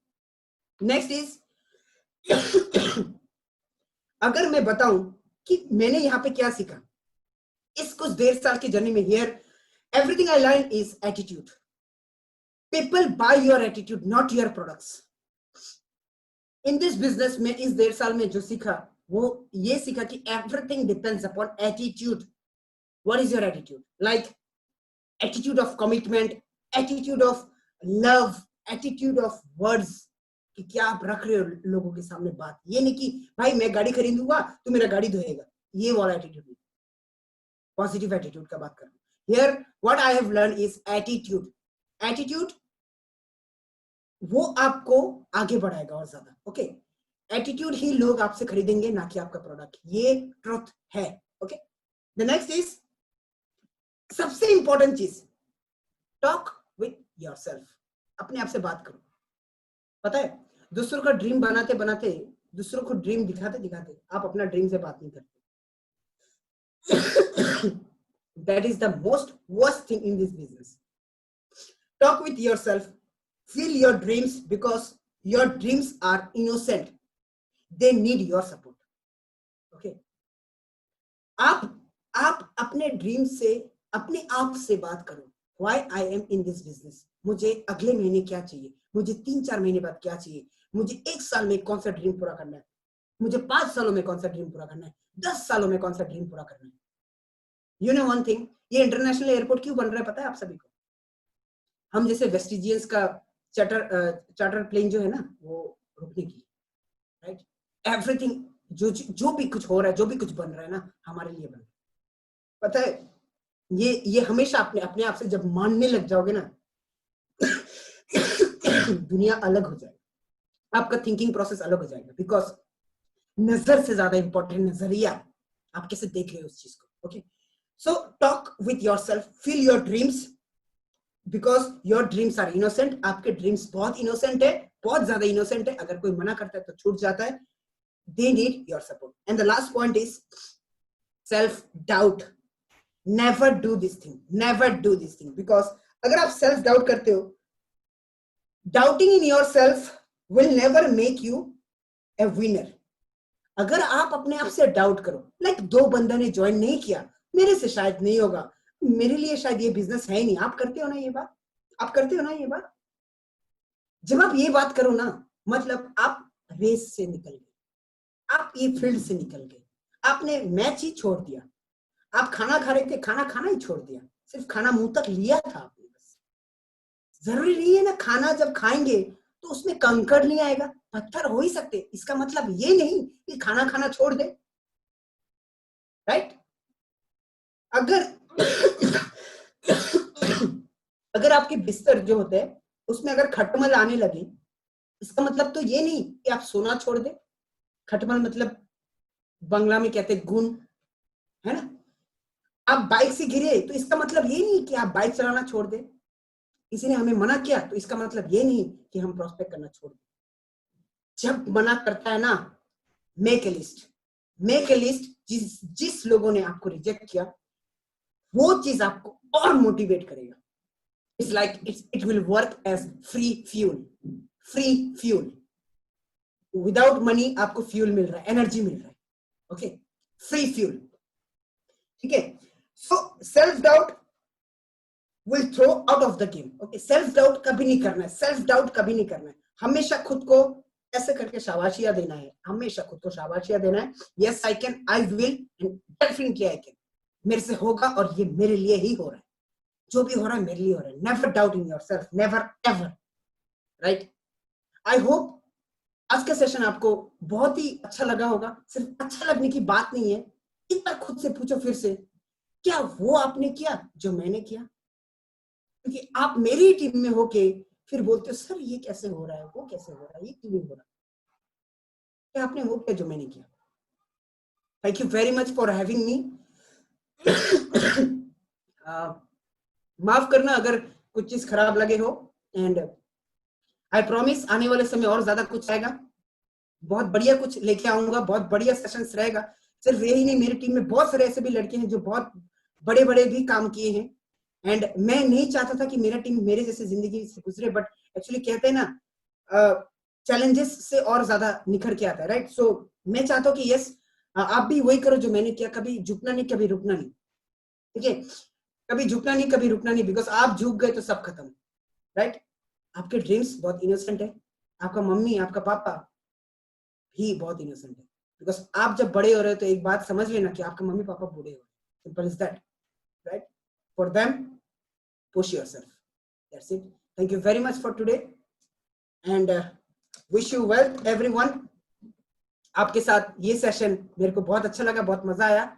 Next is अगर मैं बताऊं कि मैंने यहाँ पे क्या सीखा इस कुछ 1.5 साल की जर्नी में, here everything I learn is attitude. People by your attitude, not your products. In this business में इस 1.5 साल में जो सीखा वो ये सीखा कि everything depends upon attitude. What is your attitude? Like attitude of commitment, attitude of love, attitude of words, कि क्या आप रख रहे हो लोगों के सामने बात. ये नहीं कि भाई मैं गाड़ी खरीदूंगा तो मेरा गाड़ी धोएगा, ये वाला एटीट्यूड नहीं. पॉजिटिव एटीट्यूड का बात कर रहा हूं. Here what I have learn is attitude. Attitude वो आपको आगे बढ़ाएगा और ज्यादा. ओके, एटीट्यूड ही लोग आपसे खरीदेंगे, ना कि आपका प्रोडक्ट. ये ट्रुथ है. ओके, द नेक्स्ट इज सबसे इंपॉर्टेंट चीज, टॉक विथ योरसेल्फ. अपने आप से बात करो. पता है, दूसरों का ड्रीम बनाते बनाते, दूसरों को ड्रीम दिखाते दिखाते आप अपना ड्रीम से बात नहीं करते. That is the most worst thing in this business. Talk with yourself. Feel your dreams because your dreams are innocent. They need your support. Okay. आप अपने ड्रीम से, अपने आप से बात करो. Why I am in this business? मुझे अगले महीने क्या चाहिए, मुझे 3-4 महीने बाद क्या चाहिए, मुझे 1 साल में कौन सा ड्रीम पूरा करना है, मुझे 5 सालों में कौन सा ड्रीम पूरा करना है, 10 सालों में कौन सा ड्रीम पूरा करना है. यू नो वन थिंग, ये इंटरनेशनल एयरपोर्ट क्यों बन रहा है पता है आप सभी को? हम जैसे वेस्टिजियंस का चार्टर प्लेन जो है ना, वो रुकने की, राइट. एवरीथिंग जो भी कुछ हो रहा है, जो भी कुछ बन रहा है ना, हमारे लिए बन रहा है. पता है, ये हमेशा अपने आप से जब मानने लग जाओगे ना, दुनिया अलग हो जाएगी, आपका थिंकिंग प्रोसेस अलग हो जाएगा. बिकॉज नजर से ज्यादा इंपॉर्टेंट नजरिया, आप कैसे देख रहे हो उस चीज को. Okay, so talk with yourself, feel your dreams because your dreams are innocent. आपके ड्रीम्स बहुत इनोसेंट है, बहुत ज्यादा इनोसेंट है. अगर कोई मना करता है तो छूट जाता है. They need your support. And the last point is self doubt. Never do this thing, never do this thing. Because अगर आप सेल्फ डाउट करते हो, doubting in your self will never make U A winner. अगर आप अपने आप से doubt करो, लाइक 2 बंदों ने ज्वाइन नहीं किया, मेरे से शायद नहीं होगा, मेरे लिए शायद ये बिजनेस है ही नहीं. आप करते हो ना ये बात, आप करते हो ना ये बात. जब आप ये बात करो ना, मतलब आप रेस से निकल गए, आप ये फील्ड से निकल गए, आपने मैच ही छोड़ दिया. आप खाना खा रहे थे, खाना खाना ही छोड़ दिया, सिर्फ खाना मुंह तक लिया था आपने बस. जरूरी नहीं है ना खाना जब खाएंगे तो उसमें कंकड़ नहीं आएगा, पत्थर हो ही सकते. इसका मतलब ये नहीं कि खाना खाना छोड़ दे, राइट. अगर आपके बिस्तर जो होते हैं उसमें अगर खटमल आने लगे, इसका मतलब तो ये नहीं कि आप सोना छोड़ दे. खटमल मतलब बंगला में कहते हैं गुण, है ना. आप बाइक से गिरे तो इसका मतलब ये नहीं कि आप बाइक चलाना छोड़ दे. किसी ने हमें मना किया तो इसका मतलब ये नहीं कि हम प्रोस्पेक्ट करना छोड़ दें. जब मना करता है ना, make a list. Make a list. जिस लोगों ने आपको रिजेक्ट किया, वो चीज आपको और मोटिवेट करेगा. It's like it will work as free fuel. Free fuel, without money आपको फ्यूल मिल रहा है, एनर्जी मिल रहा है. Okay, free fuel. ठीक है. So self doubt will throw out of the game. Okay, self doubt कभी नहीं करना है. सेल्फ डाउट कभी नहीं करना है. हमेशा खुद को ऐसे करके शाबाशियां देना है, हमेशा खुद को शाबाशियां देना है. Yes, I can, I will, and definitely I can. मेरे से होगा और ये मेरे लिए ही हो रहा है. जो भी हो रहा है मेरे लिए हो रहा है. Never doubt in yourself, never ever. Right? I hope आज का सेशन आपको बहुत ही अच्छा लगा होगा. सिर्फ अच्छा लगने की बात नहीं है, एक बार खुद से पूछो फिर से, क्या वो आपने किया जो मैंने किया? क्योंकि आप मेरी टीम में होके फिर बोलते हो सर ये कैसे हो रहा है, वो कैसे हो रहा है, ये क्यों नहीं हो रहा. क्या आपने वो किया जो मैंने किया? Thank you very much for having me. माफ करना अगर कुछ चीज खराब लगे हो. एंड आई प्रॉमिस आने वाले समय और ज्यादा कुछ आएगा, बहुत बढ़िया कुछ लेके आऊंगा, बहुत बढ़िया सेशंस रहेगा. सिर्फ यही नहीं, मेरी टीम में बहुत सारे ऐसे भी लड़के हैं जो बहुत बड़े बड़े भी काम किए हैं. एंड मैं नहीं चाहता था कि मेरा टीम मेरे जैसे जिंदगी से गुजरे, बट एक्चुअली कहते हैं ना चैलेंजेस से और ज्यादा निखर के आता है, राइट. सो मैं चाहता हूँ कि यस आप भी वही करो जो मैंने किया, कभी झुकना नहीं, कभी रुकना नहीं, ठीक है? कभी झुकना नहीं, कभी रुकना नहीं, बिकॉज आप झुक गए तो सब खत्म, राइट? आपके ड्रीम्स बहुत इनोसेंट है, आपका मम्मी आपका पापा भी बहुत इनोसेंट है, बिकॉज आप जब बड़े हो रहे हो तो एक बात समझ लेना कि आपके मम्मी पापा बूढ़े हो रहे, simple is that, right? For them push yourself, that's it. Thank you very much for today and wish you well everyone. आपके साथ ये सेशन मेरे को बहुत अच्छा लगा, बहुत मजा आया।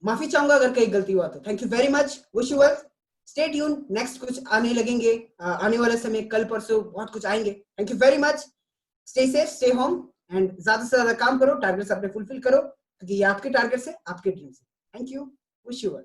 माफी चाहूंगा अगर कहीं गलती हुआ तो। Thank you very much, wish you well, stay tune, next कुछ आने लगेंगे, आने वाले समय कल परसों बहुत कुछ आएंगे। Thank you very much, stay safe, stay home and ज्यादा से ज्यादा काम करो, टारगेट्स अपने फुलफिल करो, क्योंकि ये आपके टारगेट्स है, आपके ड्रीम्स है। Thank you, wish you well.